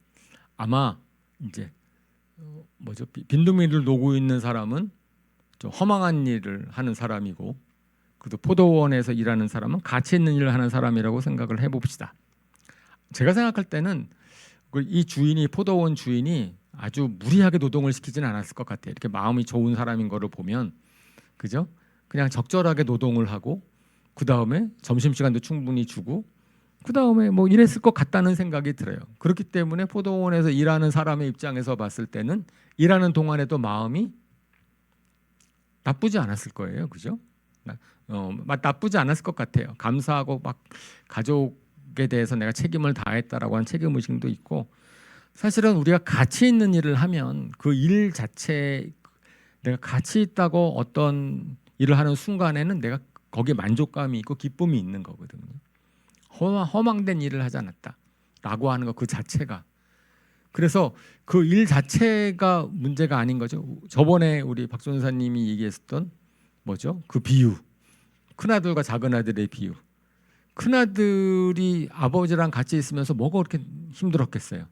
아마 이제 빈둥이를 놓고 있는 사람은 좀 허망한 일을 하는 사람이고, 그래도 포도원에서 일하는 사람은 가치 있는 일을 하는 사람이라고 생각을 해봅시다. 제가 생각할 때는 이 주인이, 포도원 주인이 아주 무리하게 노동을 시키지는 않았을 것 같아요. 이렇게 마음이 좋은 사람인 거를 보면, 그죠? 그냥 적절하게 노동을 하고, 그 다음에 점심시간도 충분히 주고, 그 다음에 뭐 이랬을 것 같다는 생각이 들어요. 그렇기 때문에 포도원에서 일하는 사람의 입장에서 봤을 때는 일하는 동안에도 마음이 나쁘지 않았을 거예요, 그죠? 나쁘지 않았을 것 같아요. 감사하고 막 가족에 대해서 내가 책임을 다했다라고 하는 책임의식도 있고, 사실은 우리가 가치 있는 일을 하면 그 일 자체, 내가 가치 있다고 어떤 일을 하는 순간에는 내가 거기에 만족감이 있고 기쁨이 있는 거거든요. 허망된 일을 하지 않았다라고 하는 것 그 자체가, 그래서 그 일 자체가 문제가 아닌 거죠. 저번에 우리 박 전사님이 얘기했었던 뭐죠? 그 비유, 큰아들과 작은아들의 비유. 큰아들이 아버지랑 같이 있으면서 뭐가 그렇게 힘들었겠어요,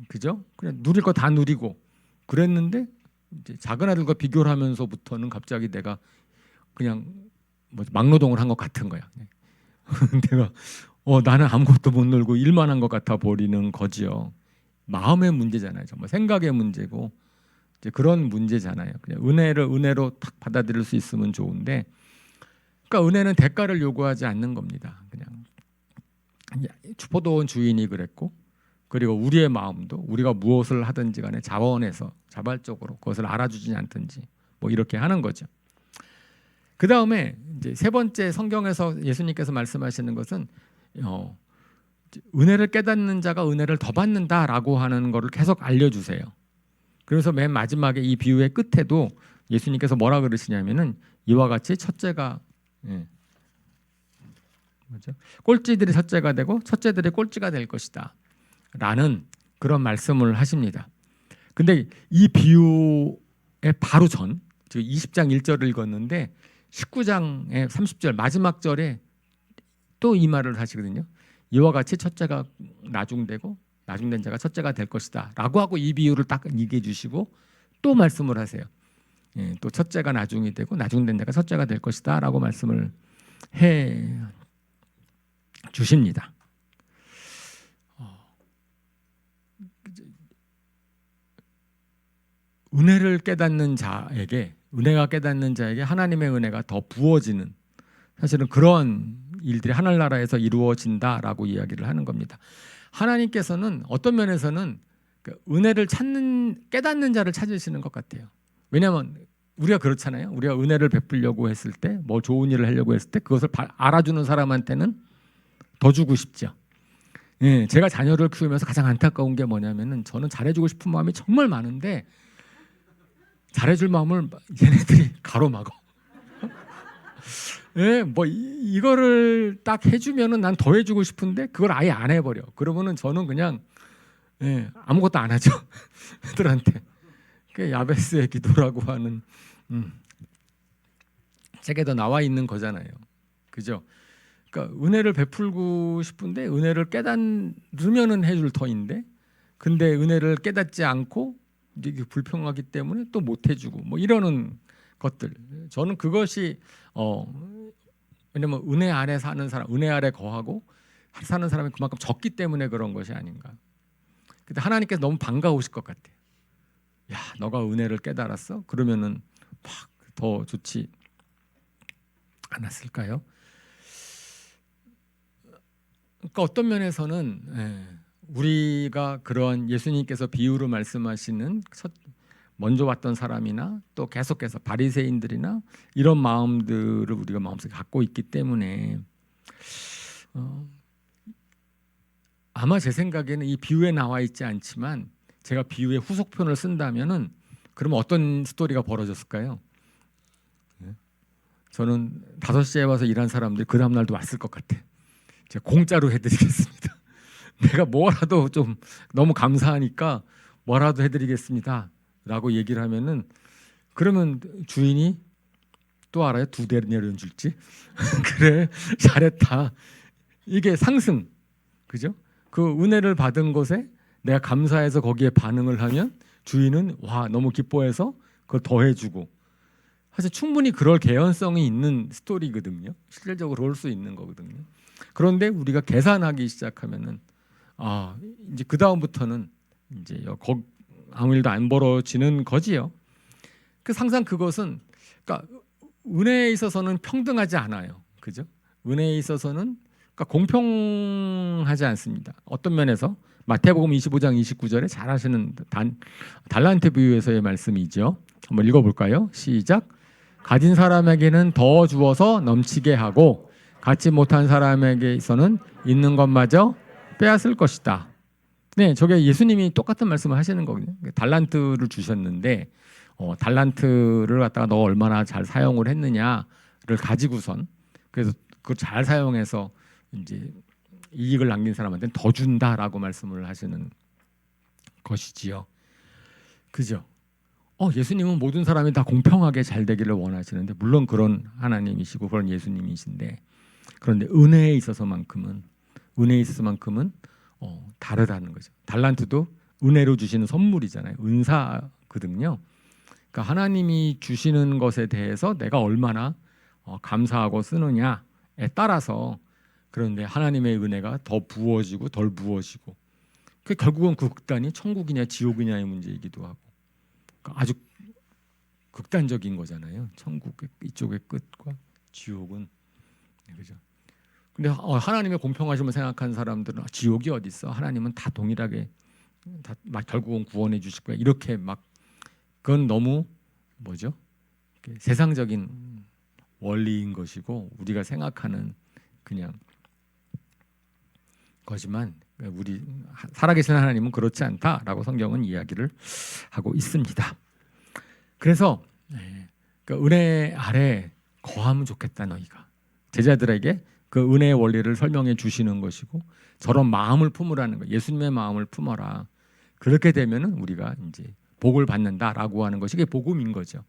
그죠? 그냥 누릴 거 다 누리고 그랬는데, 이제 작은아들과 비교를 하면서부터는 갑자기 내가 그냥 막노동을 한 것 같은 거야. 내가 나는 아무것도 못 놀고 일만 한 것 같아 버리는 거지요. 마음의 문제잖아요. 정말 생각의 문제고, 이제 그런 문제잖아요. 그냥 은혜로 탁 받아들일 수 있으면 좋은데, 그러니까 은혜는 대가를 요구하지 않는 겁니다. 그냥 포도원 주인이 그랬고, 그리고 우리의 마음도 우리가 무엇을 하든지 간에 자원해서 자발적으로 그것을 알아주지 않든지 뭐 이렇게 하는 거죠. 그 다음에 이제 세 번째, 성경에서 예수님께서 말씀하시는 것은 은혜를 깨닫는 자가 은혜를 더 받는다라고 하는 것을 계속 알려주세요. 그래서 맨 마지막에 이 비유의 끝에도 예수님께서 뭐라 그러시냐면은, 이와 같이 첫째가 꼴찌들이 첫째가 되고 첫째들이 꼴찌가 될 것이다 라는 그런 말씀을 하십니다. 근데 이 비유의 바로 전, 저 20장 1절을 읽었는데 19장의 30절 마지막 절에 또 이 말을 하시거든요. 이와 같이 첫째가 나중되고 나중된 자가 첫째가 될 것이다 라고 하고 이 비유를 딱 얘기해 주시고 또 말씀을 하세요. 예, 또 첫째가 나중이 되고 나중된 자가 첫째가 될 것이다 라고 말씀을 해 주십니다. 은혜를 깨닫는 자에게, 은혜가 깨닫는 자에게 하나님의 은혜가 더 부어지는, 사실은 그런 일들이 하늘나라에서 이루어진다라고 이야기를 하는 겁니다. 하나님께서는 어떤 면에서는 은혜를 찾는, 깨닫는 자를 찾으시는 것 같아요. 왜냐하면 우리가 그렇잖아요. 우리가 은혜를 베풀려고 했을 때, 뭐 좋은 일을 하려고 했을 때 그것을 알아주는 사람한테는 더 주고 싶죠. 예, 제가 자녀를 키우면서 가장 안타까운 게 뭐냐면은, 저는 잘해주고 싶은 마음이 정말 많은데 잘해줄 마음을 얘네들이 가로막어. 예, 뭐 이거를 딱 해주면은 난 더 해주고 싶은데 그걸 아예 안 해버려. 그러면은 저는 그냥 아무것도 안 하죠. 애들한테. 그 야베스의 기도라고 하는 책에도 나와 있는 거잖아요. 그죠? 그러니까 은혜를 베풀고 싶은데 은혜를 깨닫으면은 해줄 터인데, 근데 은혜를 깨닫지 않고 이게 불평하기 때문에 또 못 해주고 뭐 이러는 것들. 저는 그것이 왜냐면 은혜 아래 사는 사람, 은혜 아래 거하고 사는 사람이 그만큼 적기 때문에 그런 것이 아닌가. 근데 하나님께서 너무 반가우실 것 같아요. 야, 너가 은혜를 깨달았어? 그러면은 막 더 좋지 않았을까요? 그러니까 어떤 면에서는 우리가 그러한 예수님께서 비유로 말씀하시는 먼저 왔던 사람이나 또 계속해서 바리새인들이나 이런 마음들을 우리가 마음속에 갖고 있기 때문에 아마 제 생각에는 이 비유에 나와 있지 않지만 제가 비유의 후속편을 쓴다면은 그러면 어떤 스토리가 벌어졌을까요? 저는 5시에 와서 일한 사람들이 그 다음 날도 왔을 것 같아. 제가 공짜로 해드리겠습니다. 내가 뭐라도 좀 너무 감사하니까 뭐라도 해드리겠습니다 라고 얘기를 하면은, 그러면 주인이 또 알아요? 2대 내려줄지. 그래, 잘했다. 이게 상승, 그죠? 그 은혜를 받은 것에 내가 감사해서 거기에 반응을 하면 주인은 와 너무 기뻐해서 그걸 더 해주고. 사실 충분히 그럴 개연성이 있는 스토리거든요. 실질적으로 그럴 수 있는 거거든요. 그런데 우리가 계산하기 시작하면은 이제 그 다음부터는 이제 아무 일도 안 벌어지는 거지요. 항상 그것은, 그러니까 은혜에 있어서는 평등하지 않아요. 그죠? 은혜에 있어서는 그러니까 공평하지 않습니다. 어떤 면에서 마태복음 25장 29절에 잘 아시는 달란트 비유에서의 말씀이죠. 한번 읽어볼까요? 시작. 가진 사람에게는 더 주어서 넘치게 하고 갖지 못한 사람에게서는 있는 것마저 빼앗을 것이다. 네, 저게 예수님이 똑같은 말씀을 하시는 거거든요. 달란트를 주셨는데 달란트를 갖다가 너 얼마나 잘 사용을 했느냐를 가지고선, 그래서 그걸 잘 사용해서 이제 이익을 남긴 사람한테는 더 준다라고 말씀을 하시는 것이지요. 그죠? 예수님은 모든 사람이 다 공평하게 잘 되기를 원하시는데, 물론 그런 하나님이시고 그런 예수님이신데, 그런데 은혜에 있어서만큼은 다르다는 거죠. 달란트도 은혜로 주시는 선물이잖아요. 은사거든요. 그러니까 하나님이 주시는 것에 대해서 내가 얼마나 감사하고 쓰느냐에 따라서, 그런데 하나님의 은혜가 더 부어지고 덜 부어지고, 그 결국은 그 극단이 천국이냐 지옥이냐의 문제이기도 하고, 그러니까 아주 극단적인 거잖아요. 천국 이쪽의 끝과 지옥은. 그죠? 근데 하나님의 공평하심을 생각하는 사람들은 지옥이 어디 있어? 하나님은 다 동일하게 다 결국은 구원해 주실 거야. 이렇게 막, 그건 너무 뭐죠? 세상적인 원리인 것이고 우리가 생각하는 그냥 거지만, 우리 살아계신 하나님은 그렇지 않다라고 성경은 이야기를 하고 있습니다. 그래서 그 은혜 아래 거하면 좋겠다. 너희가 제자들에게 그 은혜의 원리를 설명해 주시는 것이고, 저런 마음을 품으라는 거. 예수님의 마음을 품어라. 그렇게 되면은 우리가 이제 복을 받는다라고 하는 것이 그게 복음인 거죠.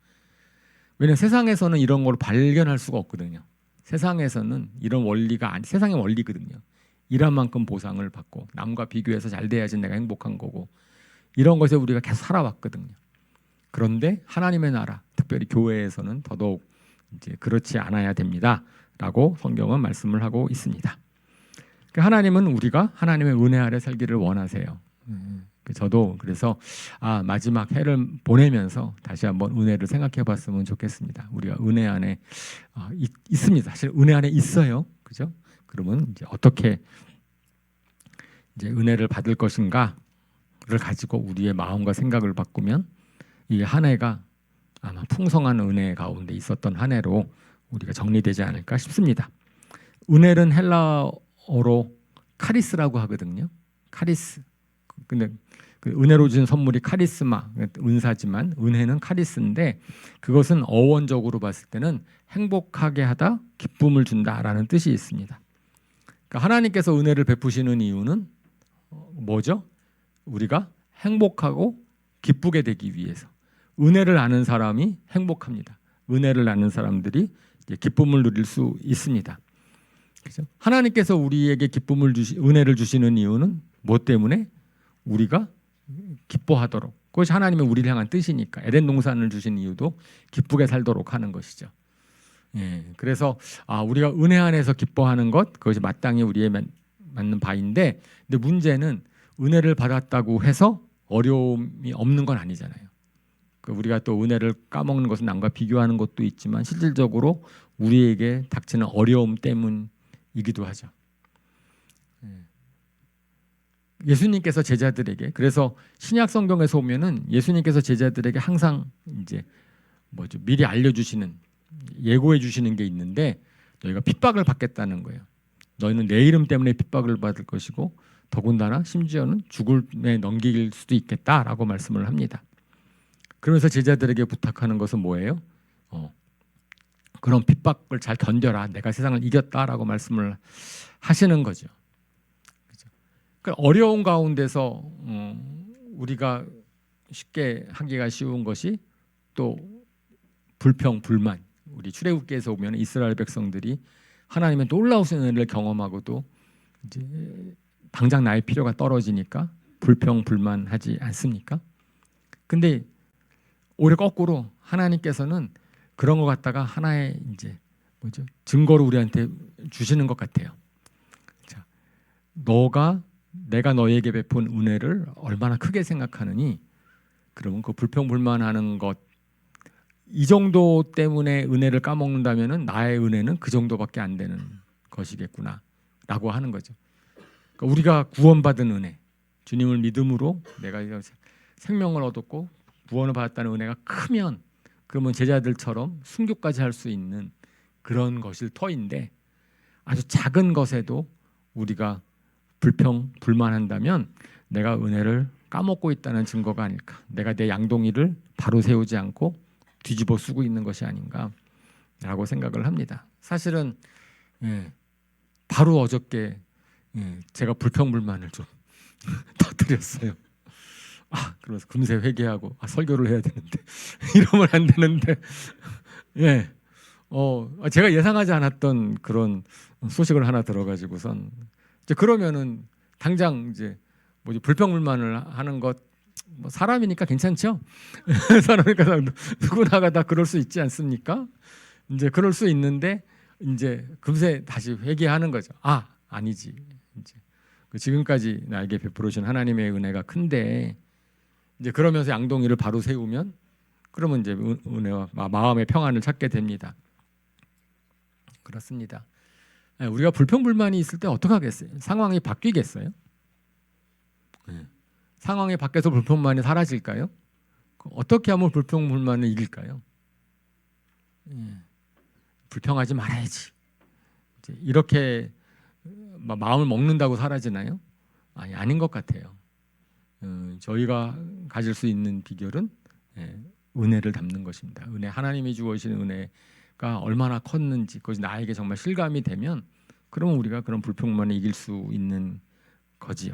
왜냐하면 세상에서는 이런 걸 발견할 수가 없거든요. 세상에서는 이런 원리가 세상의 원리거든요. 일한 만큼 보상을 받고 남과 비교해서 잘 돼야지 내가 행복한 거고 이런 것에 우리가 계속 살아왔거든요. 그런데 하나님의 나라, 특별히 교회에서는 더더욱 이제 그렇지 않아야 됩니다라고 성경은 말씀을 하고 있습니다. 하나님은 우리가 하나님의 은혜 아래 살기를 원하세요. 저도 그래서 마지막 해를 보내면서 다시 한번 은혜를 생각해 봤으면 좋겠습니다. 우리가 은혜 안에 있습니다. 사실 은혜 안에 있어요. 그죠? 그러면 이제 어떻게 이제 은혜를 받을 것인가를 가지고 우리의 마음과 생각을 바꾸면 이 한 해가 아마 풍성한 은혜 가운데 있었던 한 해로 우리가 정리되지 않을까 싶습니다. 은혜는 헬라어로 카리스라고 하거든요. 카리스. 근데 그 은혜로 주신 선물이 카리스마, 은사지만 은혜는 카리스인데 그것은 어원적으로 봤을 때는 행복하게 하다, 기쁨을 준다라는 뜻이 있습니다. 그러니까 하나님께서 은혜를 베푸시는 이유는 뭐죠? 우리가 행복하고 기쁘게 되기 위해서. 은혜를 아는 사람이 행복합니다. 은혜를 아는 사람들이 이제 기쁨을 누릴 수 있습니다. 그렇죠? 하나님께서 우리에게 은혜를 주시는 이유는 뭐 때문에? 우리가 기뻐하도록. 그것이 하나님의 우리를 향한 뜻이니까. 에덴 동산을 주신 이유도 기쁘게 살도록 하는 것이죠. 그래서 우리가 은혜 안에서 기뻐하는 것, 그것이 마땅히 우리의 맞는 바인데, 근데 문제는 은혜를 받았다고 해서 어려움이 없는 건 아니잖아요. 우리가 또 은혜를 까먹는 것은 남과 비교하는 것도 있지만 실질적으로 우리에게 닥치는 어려움 때문이기도 하죠. 예수님께서 제자들에게, 그래서 신약 성경에서 보면은 예수님께서 제자들에게 항상 이제 미리 알려주시는, 예고해 주시는 게 있는데, 너희가 핍박을 받겠다는 거예요. 너희는 내 이름 때문에 핍박을 받을 것이고 더군다나 심지어는 죽음에 넘길 수도 있겠다라고 말씀을 합니다. 그러면서 제자들에게 부탁하는 것은 뭐예요? 그런 핍박을 잘 견뎌라. 내가 세상을 이겼다라고 말씀을 하시는 거죠. 그러니까 어려운 가운데서 우리가 쉽게 하기가 쉬운 것이 또 불평, 불만. 우리 출애굽기에서 보면 이스라엘 백성들이 하나님의 놀라우신 은혜를 경험하고도 이제 당장 나의 필요가 떨어지니까 불평, 불만하지 않습니까? 근데 오히려 거꾸로 하나님께서는 그런 것 갖다가 하나의 이제 증거로 우리한테 주시는 것 같아요. 자, 내가 너에게 베푼 은혜를 얼마나 크게 생각하느니, 그러면 그 불평불만하는 것 이 정도 때문에 은혜를 까먹는다면은 나의 은혜는 그 정도밖에 안 되는 것이겠구나라고 하는 거죠. 그러니까 우리가 구원받은 은혜, 주님을 믿음으로 내가 생명을 얻었고 구원을 받았다는 은혜가 크면 그러면 제자들처럼 순교까지 할 수 있는 그런 것일 터인데, 아주 작은 것에도 우리가 불평, 불만한다면 내가 은혜를 까먹고 있다는 증거가 아닐까. 내가 내 양동이를 바로 세우지 않고 뒤집어 쓰고 있는 것이 아닌가라고 생각을 합니다. 사실은 바로 어저께 제가 불평불만을 좀 터뜨렸어요. 그래서 금세 회개하고 설교를 해야 되는데 이러면 안 되는데 제가 예상하지 않았던 그런 소식을 하나 들어가지고선 이제 그러면은 당장 이제 불평불만을 하는 것 사람이니까 괜찮죠? 사람이니까 누구나가 다 그럴 수 있지 않습니까? 이제 그럴 수 있는데 이제 금세 다시 회개하는 거죠. 아니지. 이제 지금까지 나에게 베풀어 주신 하나님의 은혜가 큰데 이제 그러면서 양동이를 바로 세우면 그러면 이제 은혜와 마음의 평안을 찾게 됩니다. 그렇습니다. 우리가 불평불만이 있을 때 어떻게 하겠어요? 상황이 바뀌겠어요? 상황이 바뀌어서 불평불만이 사라질까요? 어떻게 하면 불평불만을 이길까요? 불평하지 말아야지. 이렇게 마음을 먹는다고 사라지나요? 아닌 것 같아요. 저희가 가질 수 있는 비결은 은혜를 담는 것입니다. 하나님이 주어지는 은혜가 얼마나 컸는지 그것이 나에게 정말 실감이 되면 그러면 우리가 그런 불평만을 이길 수 있는 거지요.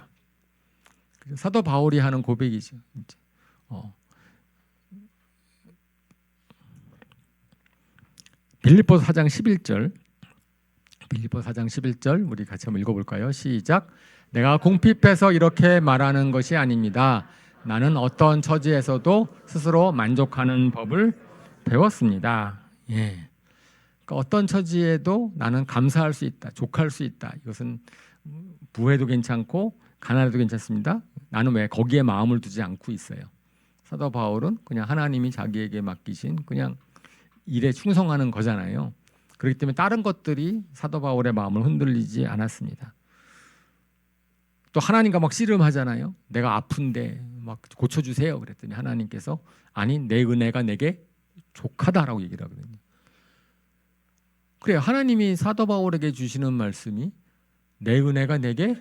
사도 바울이 하는 고백이죠. 빌립보서 4장 11절. 빌립보서 4장 11절 우리 같이 한번 읽어볼까요? 시작. 내가 궁핍해서 이렇게 말하는 것이 아닙니다. 나는 어떤 처지에서도 스스로 만족하는 법을 배웠습니다. 예. 그러니까 어떤 처지에도 나는 감사할 수 있다, 족할 수 있다. 이것은 부해도 괜찮고 가난해도 괜찮습니다. 나는 왜 거기에 마음을 두지 않고 있어요. 사도 바울은 그냥 하나님이 자기에게 맡기신 그냥 일에 충성하는 거잖아요. 그렇기 때문에 다른 것들이 사도 바울의 마음을 흔들리지 않았습니다. 또 하나님과 막 씨름하잖아요. 내가 아픈데 막 고쳐주세요. 그랬더니 하나님께서 아니 내 은혜가 내게 족하다라고 얘기를 하거든요. 그래요. 하나님이 사도 바울에게 주시는 말씀이 내 은혜가 내게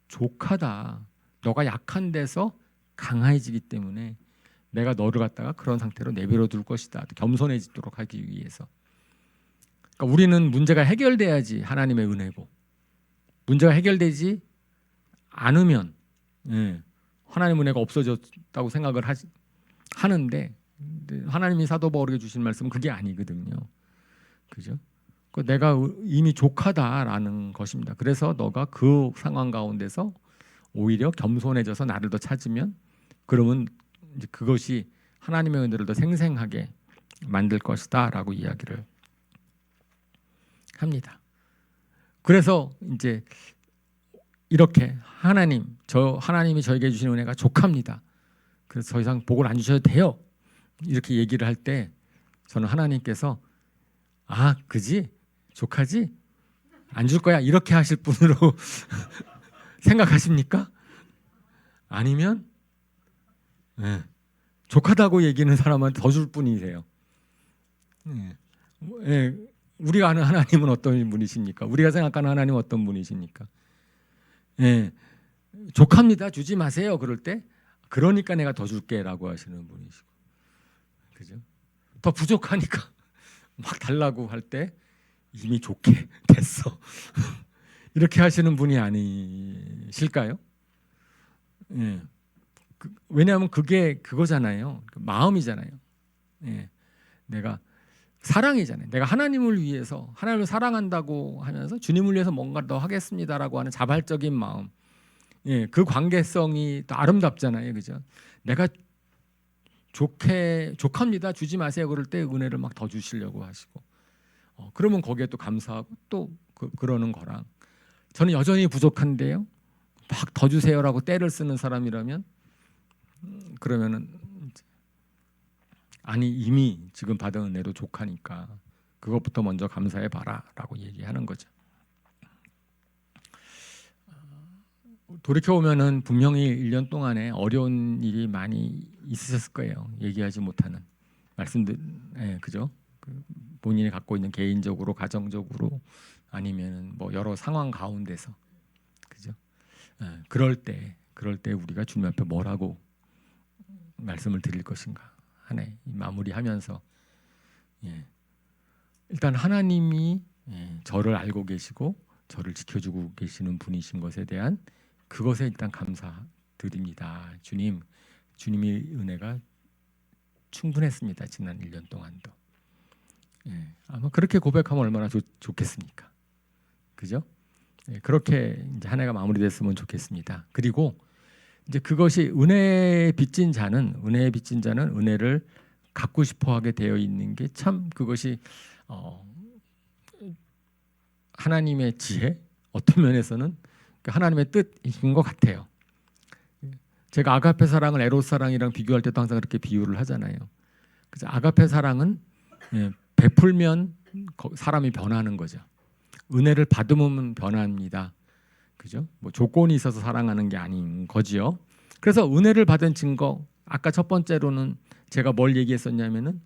족하다. 너가 약한 데서 강해지기 때문에 내가 너를 갖다가 그런 상태로 내버려 둘 것이다. 겸손해지도록 하기 위해서. 그러니까 우리는 문제가 해결돼야지 하나님의 은혜고, 문제가 해결되지 않으면 하나님 은혜가 없어졌다고 생각을 하는데 하나님이 사도 바울에게 주신 말씀은 그게 아니거든요. 그죠? 내가 이미 족하다라는 것입니다. 그래서 너가 그 상황 가운데서 오히려 겸손해져서 나를 더 찾으면 그러면 이제 그것이 하나님의 은혜를 더 생생하게 만들 것이다라고 이야기를 합니다. 그래서 이제 이렇게 하나님이 저에게 주신 은혜가 족합니다. 그래서 더 이상 복을 안 주셔도 돼요. 이렇게 얘기를 할 때 저는 하나님께서 아, 그지? 족하지? 안 줄 거야. 이렇게 하실 분으로 생각하십니까? 아니면 족하다고 얘기하는 사람한테 더 줄 뿐이세요. 우리가 아는 하나님은 어떤 분이십니까? 우리가 생각하는 하나님은 어떤 분이십니까? 족합니다. 주지 마세요. 그럴 때 그러니까 내가 더 줄게라고 하시는 분이시고, 그죠? 더 부족하니까 막 달라고 할 때 이미 좋게 됐어. 이렇게 하시는 분이 아니실까요? 왜냐하면 그게 그거잖아요. 마음이잖아요. 내가 사랑이잖아요. 내가 하나님을 위해서 하나님을 사랑한다고 하면서 주님을 위해서 뭔가 더 하겠습니다라고 하는 자발적인 마음. 그 관계성이 더 아름답잖아요. 그죠? 내가 족합니다. 주지 마세요. 그럴 때 은혜를 막 더 주시려고 하시고. 그러면 거기에 또 감사하고 또 그러는 거랑 저는 여전히 부족한데요. 막 더 주세요라고 떼를 쓰는 사람이라면 그러면은 아니 이미 지금 받은 은혜로 족하니까 그것부터 먼저 감사해 봐라라고 얘기하는 거죠. 돌이켜보면은 분명히 1년 동안에 어려운 일이 많이 있으셨을 거예요. 얘기하지 못하는 말씀들, 그죠? 본인이 갖고 있는 개인적으로, 가정적으로 아니면 뭐 여러 상황 가운데서, 그죠? 그럴 때 우리가 주님 앞에 뭐라고 말씀을 드릴 것인가 하네. 마무리하면서 일단 하나님이 저를 알고 계시고 저를 지켜주고 계시는 분이신 것에 대한 그것에 일단 감사드립니다. 주님의 은혜가 충분했습니다. 지난 1년 동안도. 아마 그렇게 고백하면 얼마나 좋겠습니까? 그죠? 그렇게 이제 한 해가 마무리됐으면 좋겠습니다. 그리고 이제 그것이 은혜에 빚진 자는 은혜를 갖고 싶어하게 되어 있는 게 참 그것이 하나님의 지혜, 어떤 면에서는 하나님의 뜻인 것 같아요. 제가 아가페 사랑을 에로스 사랑이랑 비교할 때도 항상 그렇게 비유를 하잖아요. 그래서 아가페 사랑은 베풀면 사람이 변하는 거죠. 은혜를 받으면 변합니다. 그죠? 뭐 조건이 있어서 사랑하는 게 아닌 거지요. 그래서 은혜를 받은 증거, 아까 첫 번째로는 제가 뭘 얘기했었냐면은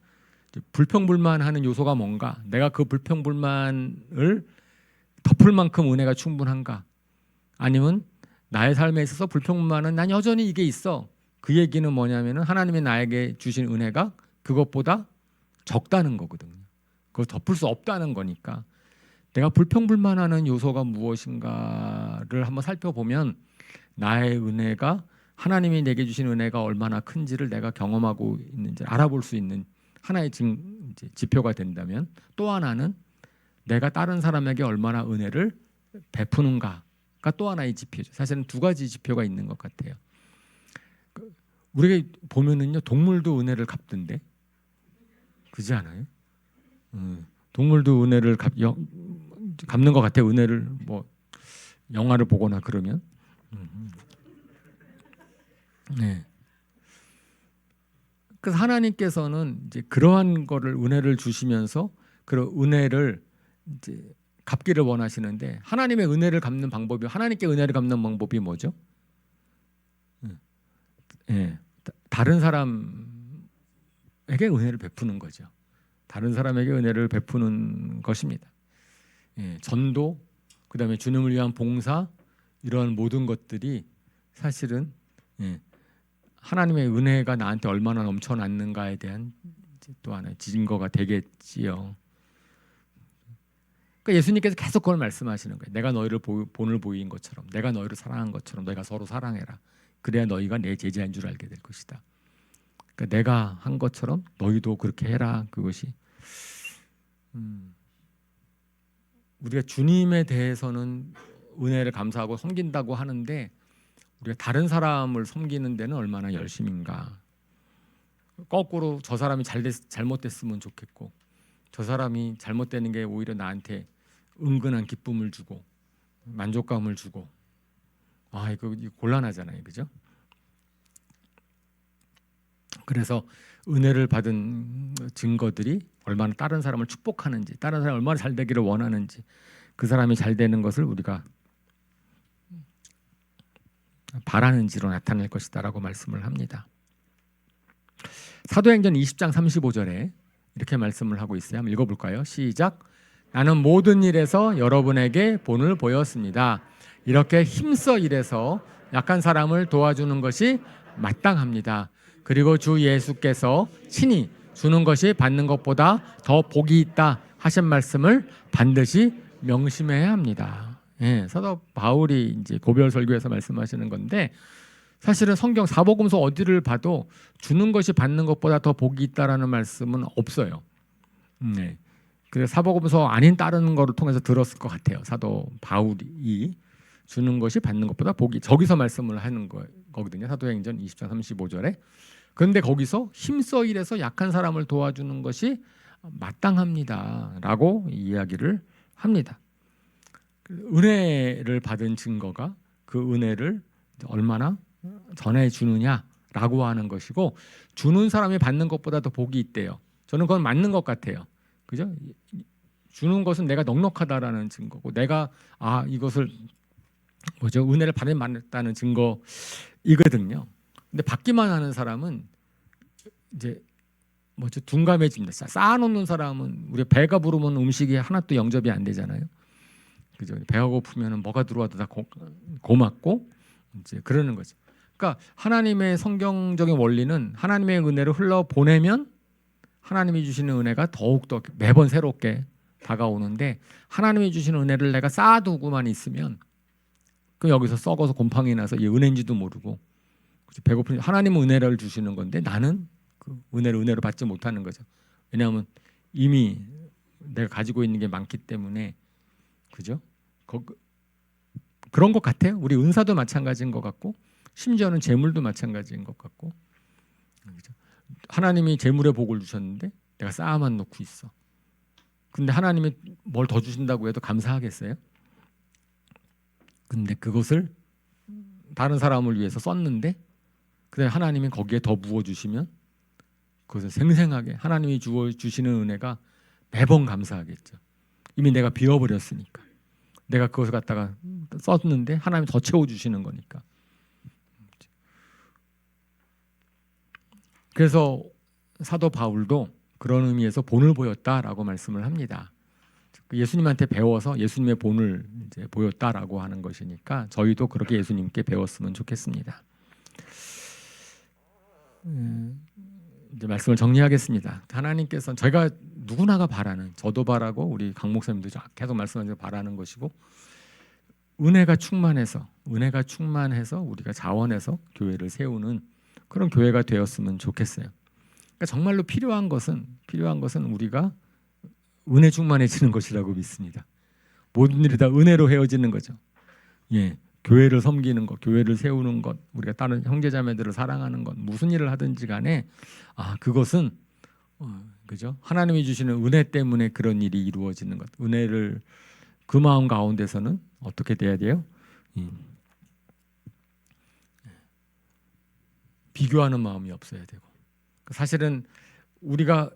불평불만하는 요소가 뭔가, 내가 그 불평불만을 덮을 만큼 은혜가 충분한가, 아니면 나의 삶에 있어서 불평불만은 난 여전히 이게 있어. 그 얘기는 뭐냐면은 하나님이 나에게 주신 은혜가 그것보다 적다는 거거든요. 그걸 덮을 수 없다는 거니까 내가 불평불만하는 요소가 무엇인가를 한번 살펴보면 나의 은혜가, 하나님이 내게 주신 은혜가 얼마나 큰지를 내가 경험하고 있는지 알아볼 수 있는 하나의 이제 지표가 된다면, 또 하나는 내가 다른 사람에게 얼마나 은혜를 베푸는가가 또 하나의 지표죠. 사실은 두 가지 지표가 있는 것 같아요. 우리가 보면은요, 동물도 은혜를 갚던데, 그지 않아요? 동물도 은혜를 갚는 것 같아요. 은혜를 뭐 영화를 보거나 그러면. 네. 그래서 하나님께서는 이제 그러한 거를 은혜를 주시면서 그런 은혜를 이제 갚기를 원하시는데, 하나님의 은혜를 갚는 방법이, 하나님께 은혜를 갚는 방법이 뭐죠? 예, 다른 사람에게 은혜를 베푸는 거죠. 다른 사람에게 은혜를 베푸는 것입니다. 예, 전도, 그다음에 주님을 위한 봉사, 이런 모든 것들이 사실은 하나님의 은혜가 나한테 얼마나 넘쳐났는가에 대한 또 하나의 증거가 되겠지요. 그러니까 예수님께서 계속 그걸 말씀하시는 거예요. 내가 너희를 본을 보인 것처럼, 내가 너희를 사랑한 것처럼 너희가 서로 사랑해라. 그래야 너희가 내 제자인 줄 알게 될 것이다. 그러니까 내가 한 것처럼 너희도 그렇게 해라. 그것이 우리가 주님에 대해서는 은혜를 감사하고 섬긴다고 하는데, 우리가 다른 사람을 섬기는 데는 얼마나 열심인가. 거꾸로 저 사람이 잘못됐으면 좋겠고, 저 사람이 잘못되는 게 오히려 나한테 은근한 기쁨을 주고 만족감을 주고, 이거 곤란하잖아요, 그죠? 그래서 은혜를 받은 증거들이 얼마나 다른 사람을 축복하는지, 다른 사람이 얼마나 잘 되기를 원하는지, 그 사람이 잘 되는 것을 우리가 바라는지로 나타낼 것이다라고 말씀을 합니다. 사도행전 20장 35절에 이렇게 말씀을 하고 있어요. 한번 읽어볼까요? 시작. 나는 모든 일에서 여러분에게 본을 보였습니다. 이렇게 힘써 일해서 약한 사람을 도와주는 것이 마땅합니다. 그리고 주 예수께서 친히 주는 것이 받는 것보다 더 복이 있다 하신 말씀을 반드시 명심해야 합니다. 예, 사도 바울이 이제 고별 설교에서 말씀하시는 건데, 사실은 성경 사복음서 어디를 봐도 주는 것이 받는 것보다 더 복이 있다라는 말씀은 없어요. 네. 그래서 사복음서 아닌 다른 거를 통해서 들었을 것 같아요. 사도 바울이 주는 것이 받는 것보다 복이, 저기서 말씀을 하는 거거든요. 사도행전 20장 35절에. 그런데 거기서 힘써 일해서 약한 사람을 도와주는 것이 마땅합니다라고 이야기를 합니다. 은혜를 받은 증거가 그 은혜를 얼마나 전해주느냐라고 하는 것이고, 주는 사람이 받는 것보다 더 복이 있대요. 저는 그건 맞는 것 같아요. 그죠? 주는 것은 내가 넉넉하다라는 증거고, 내가 이것을 은혜를 받았다는 증거이거든요. 근데 받기만 하는 사람은 이제 둔감해집니다. 쌓아놓는 사람은, 우리 배가 부르면 음식이 하나도 영접이 안 되잖아요. 그죠? 배가 고프면 뭐가 들어와도 다 고맙고 이제 그러는 거죠. 그러니까 하나님의 성경적인 원리는, 하나님의 은혜를 흘러 보내면 하나님이 주시는 은혜가 더욱더 매번 새롭게 다가오는데, 하나님이 주시는 은혜를 내가 쌓아두고만 있으면 그 여기서 썩어서 곰팡이 나서 이 은혜인지도 모르고, 배고픈, 하나님은 은혜를 주시는 건데 나는 그 은혜를 받지 못하는 거죠. 왜냐하면 이미 내가 가지고 있는 게 많기 때문에. 그죠? 그런 것 같아요. 우리 은사도 마찬가지인 것 같고, 심지어는 재물도 마찬가지인 것 같고. 그죠? 하나님이 재물의 복을 주셨는데 내가 쌓아만 놓고 있어. 근데 하나님이 뭘 더 주신다고 해도 감사하겠어요? 근데 그것을 다른 사람을 위해서 썼는데, 그다음에 하나님이 거기에 더 부어주시면 그것을 생생하게 하나님이 주시는 은혜가 매번 감사하겠죠. 이미 내가 비워버렸으니까. 내가 그것을 갖다가 썼는데 하나님이 더 채워주시는 거니까. 그래서 사도 바울도 그런 의미에서 본을 보였다라고 말씀을 합니다. 예수님한테 배워서 예수님의 본을 이제 보였다라고 하는 것이니까 저희도 그렇게 예수님께 배웠으면 좋겠습니다. 이제 말씀을 정리하겠습니다. 하나님께서는 저희가 누구나가 바라는, 저도 바라고 우리 강 목사님도 계속 말씀하시고 바라는 것이고, 은혜가 충만해서 우리가 자원해서 교회를 세우는 그런 교회가 되었으면 좋겠어요. 그러니까 정말로 필요한 것은 우리가 은혜 충만해지는 것이라고 믿습니다. 모든 일이 다 은혜로 헤어지는 거죠. 예, 교회를 섬기는 것, 교회를 세우는 것, 우리가 다른 형제자매들을 사랑하는 것, 무슨 일을 하든지 간에 그것은 그죠? 하나님이 주시는 은혜 때문에 그런 일이 이루어지는 것. 은혜를 그 마음 가운데서는 어떻게 돼야 돼요? 비교하는 마음이 없어야 되고. 사실은 우리가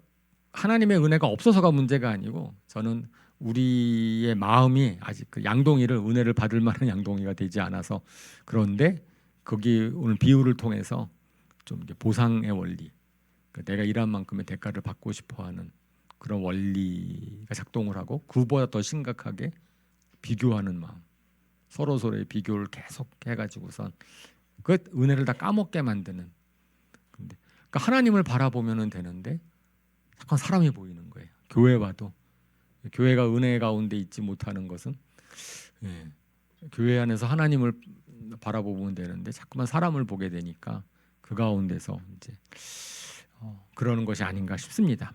하나님의 은혜가 없어서가 문제가 아니고, 저는 우리의 마음이 아직 그 양동이를 은혜를 받을 만한 양동이가 되지 않아서 그런데, 거기 오늘 비유를 통해서 좀 이렇게 보상의 원리, 그러니까 내가 일한 만큼의 대가를 받고 싶어하는 그런 원리가 작동을 하고, 그보다 더 심각하게 비교하는 마음, 서로의 비교를 계속 해가지고선 그 은혜를 다 까먹게 만드는. 근데 그러니까 하나님을 바라보면 되는데 잠깐 사람이 보이는 거예요. 교회 봐도 교회가 은혜 가운데 있지 못하는 것은, 교회 안에서 하나님을 바라보면 되는데 자꾸만 사람을 보게 되니까 그 가운데서 이제 그러는 것이 아닌가 싶습니다.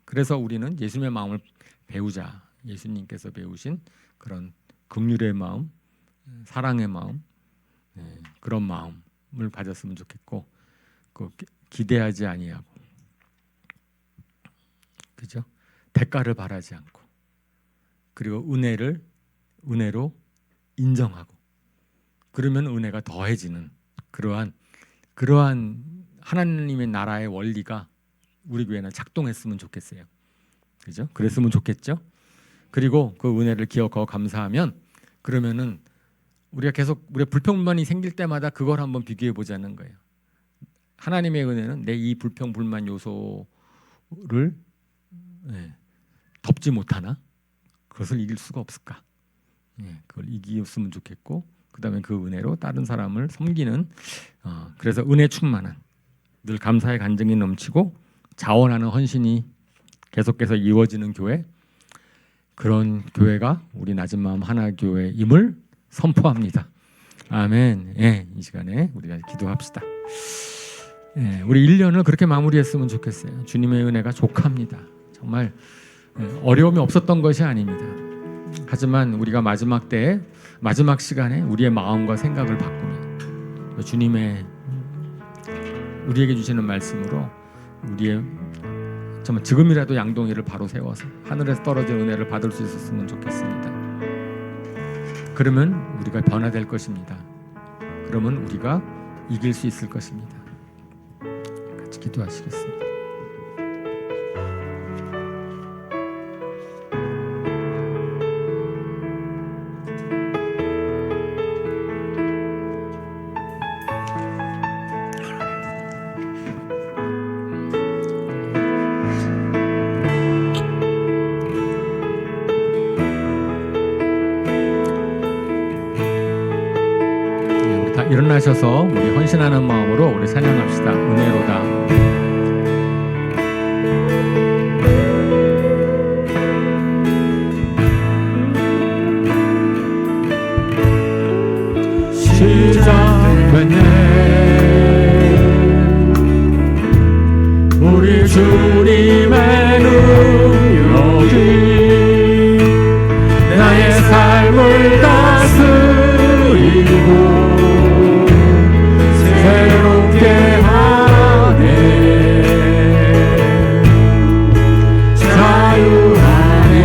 그래서 우리는 예수님의 마음을 배우자. 예수님께서 배우신 그런 긍휼의 마음, 사랑의 마음, 그런 마음을 가졌으면 좋겠고, 기대하지 아니하고, 그죠? 대가를 바라지 않고, 그리고 은혜로 인정하고, 그러면 은혜가 더해지는 그러한 하나님의 나라의 원리가 우리 교회는 작동했으면 좋겠어요. 그죠? 그랬으면 좋겠죠? 그리고 그 은혜를 기억하고 감사하면, 그러면은 우리가 계속 우리의 불평불만이 생길 때마다 그걸 한번 비교해 보자는 거예요. 하나님의 은혜는 내 이 불평 불만 요소를 덮지 못하나? 그것을 이길 수가 없을까? 그걸 이기었으면 좋겠고, 그다음에 그 은혜로 다른 사람을 섬기는, 그래서 은혜 충만한, 늘 감사의 간증이 넘치고 자원하는 헌신이 계속해서 이루어지는 교회, 그런 교회가 우리 낮은 마음 하나 교회임을 선포합니다. 아멘. 이 시간에 우리가 기도합시다. 우리 1년을 그렇게 마무리했으면 좋겠어요. 주님의 은혜가 족합니다. 정말 어려움이 없었던 것이 아닙니다. 하지만 우리가 마지막 때에, 마지막 시간에 우리의 마음과 생각을 바꾸면, 주님의 우리에게 주시는 말씀으로 우리의 정말 지금이라도 양동이를 바로 세워서 하늘에서 떨어진 은혜를 받을 수 있었으면 좋겠습니다. 그러면 우리가 변화될 것입니다. 그러면 우리가 이길 수 있을 것입니다. 같이 기도하시겠습니다. 일어나셔서 우리 헌신하는 마음으로 우리 찬양합시다. 은혜로다. 시작됐네. 우리 주님의 능력이 나의 삶을 다스리고 새롭게 하네. 자유하네.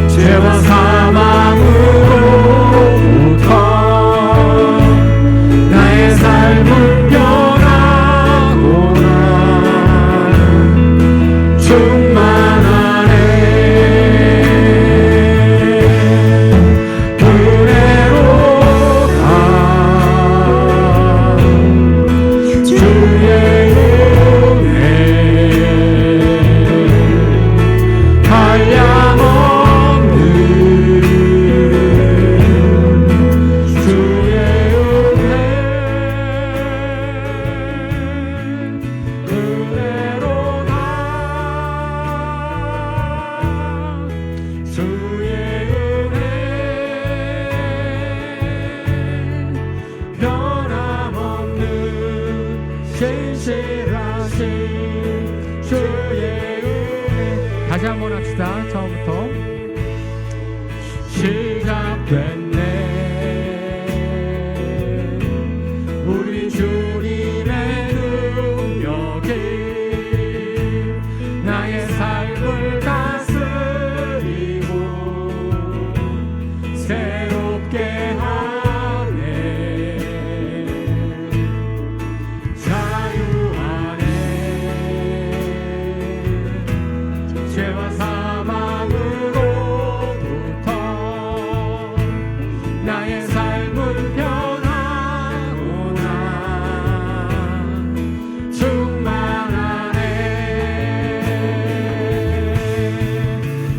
죄와 사망으로부터 나의 삶을 변하고 합시다. 처음부터 시작됐네. 우리 주님의 능력이 나의 삶을 다스리고 새롭게 하네. 자유하네. 죄와 사망으로부터 나의 삶은 변하구나. 충만하네.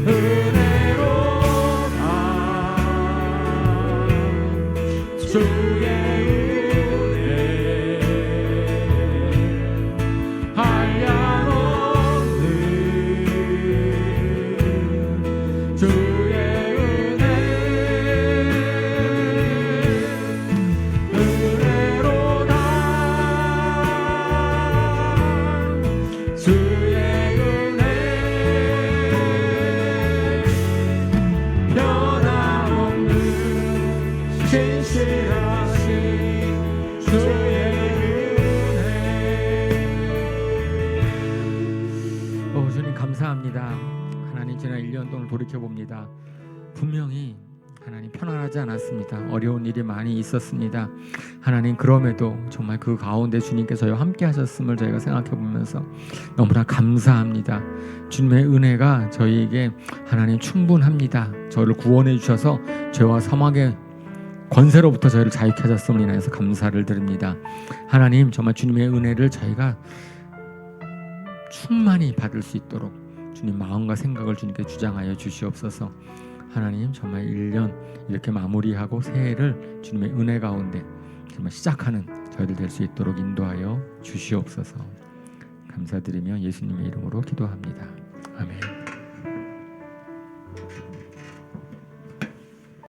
은혜로다. 주의 은혜 한량없는 주의 은혜 은혜로다. 주의 은혜 변함없는 진실하신 주의 은혜. 주님 감사합니다. 하나님, 지난 1년 동안 돌이켜봅니다. 분명히 하나님 편안하지 않았습니다. 어려운 일이 많이 있었습니다. 하나님, 그럼에도 정말 그 가운데 주님께서 저희와 함께 하셨음을 저희가 생각해 보면서 너무나 감사합니다. 주님의 은혜가 저희에게 하나님 충분합니다. 저를 구원해 주셔서 죄와 사망의 권세로부터 저희를 자유케 하셨음을 인하여서 감사를 드립니다. 하나님, 정말 주님의 은혜를 저희가 충만히 받을 수 있도록 주님 마음과 생각을 주님께 주장하여 주시옵소서. 하나님, 정말 1년 이렇게 마무리하고 새해를 주님의 은혜 가운데 정말 시작하는 저희들 될 수 있도록 인도하여 주시옵소서. 감사드리며 예수님의 이름으로 기도합니다.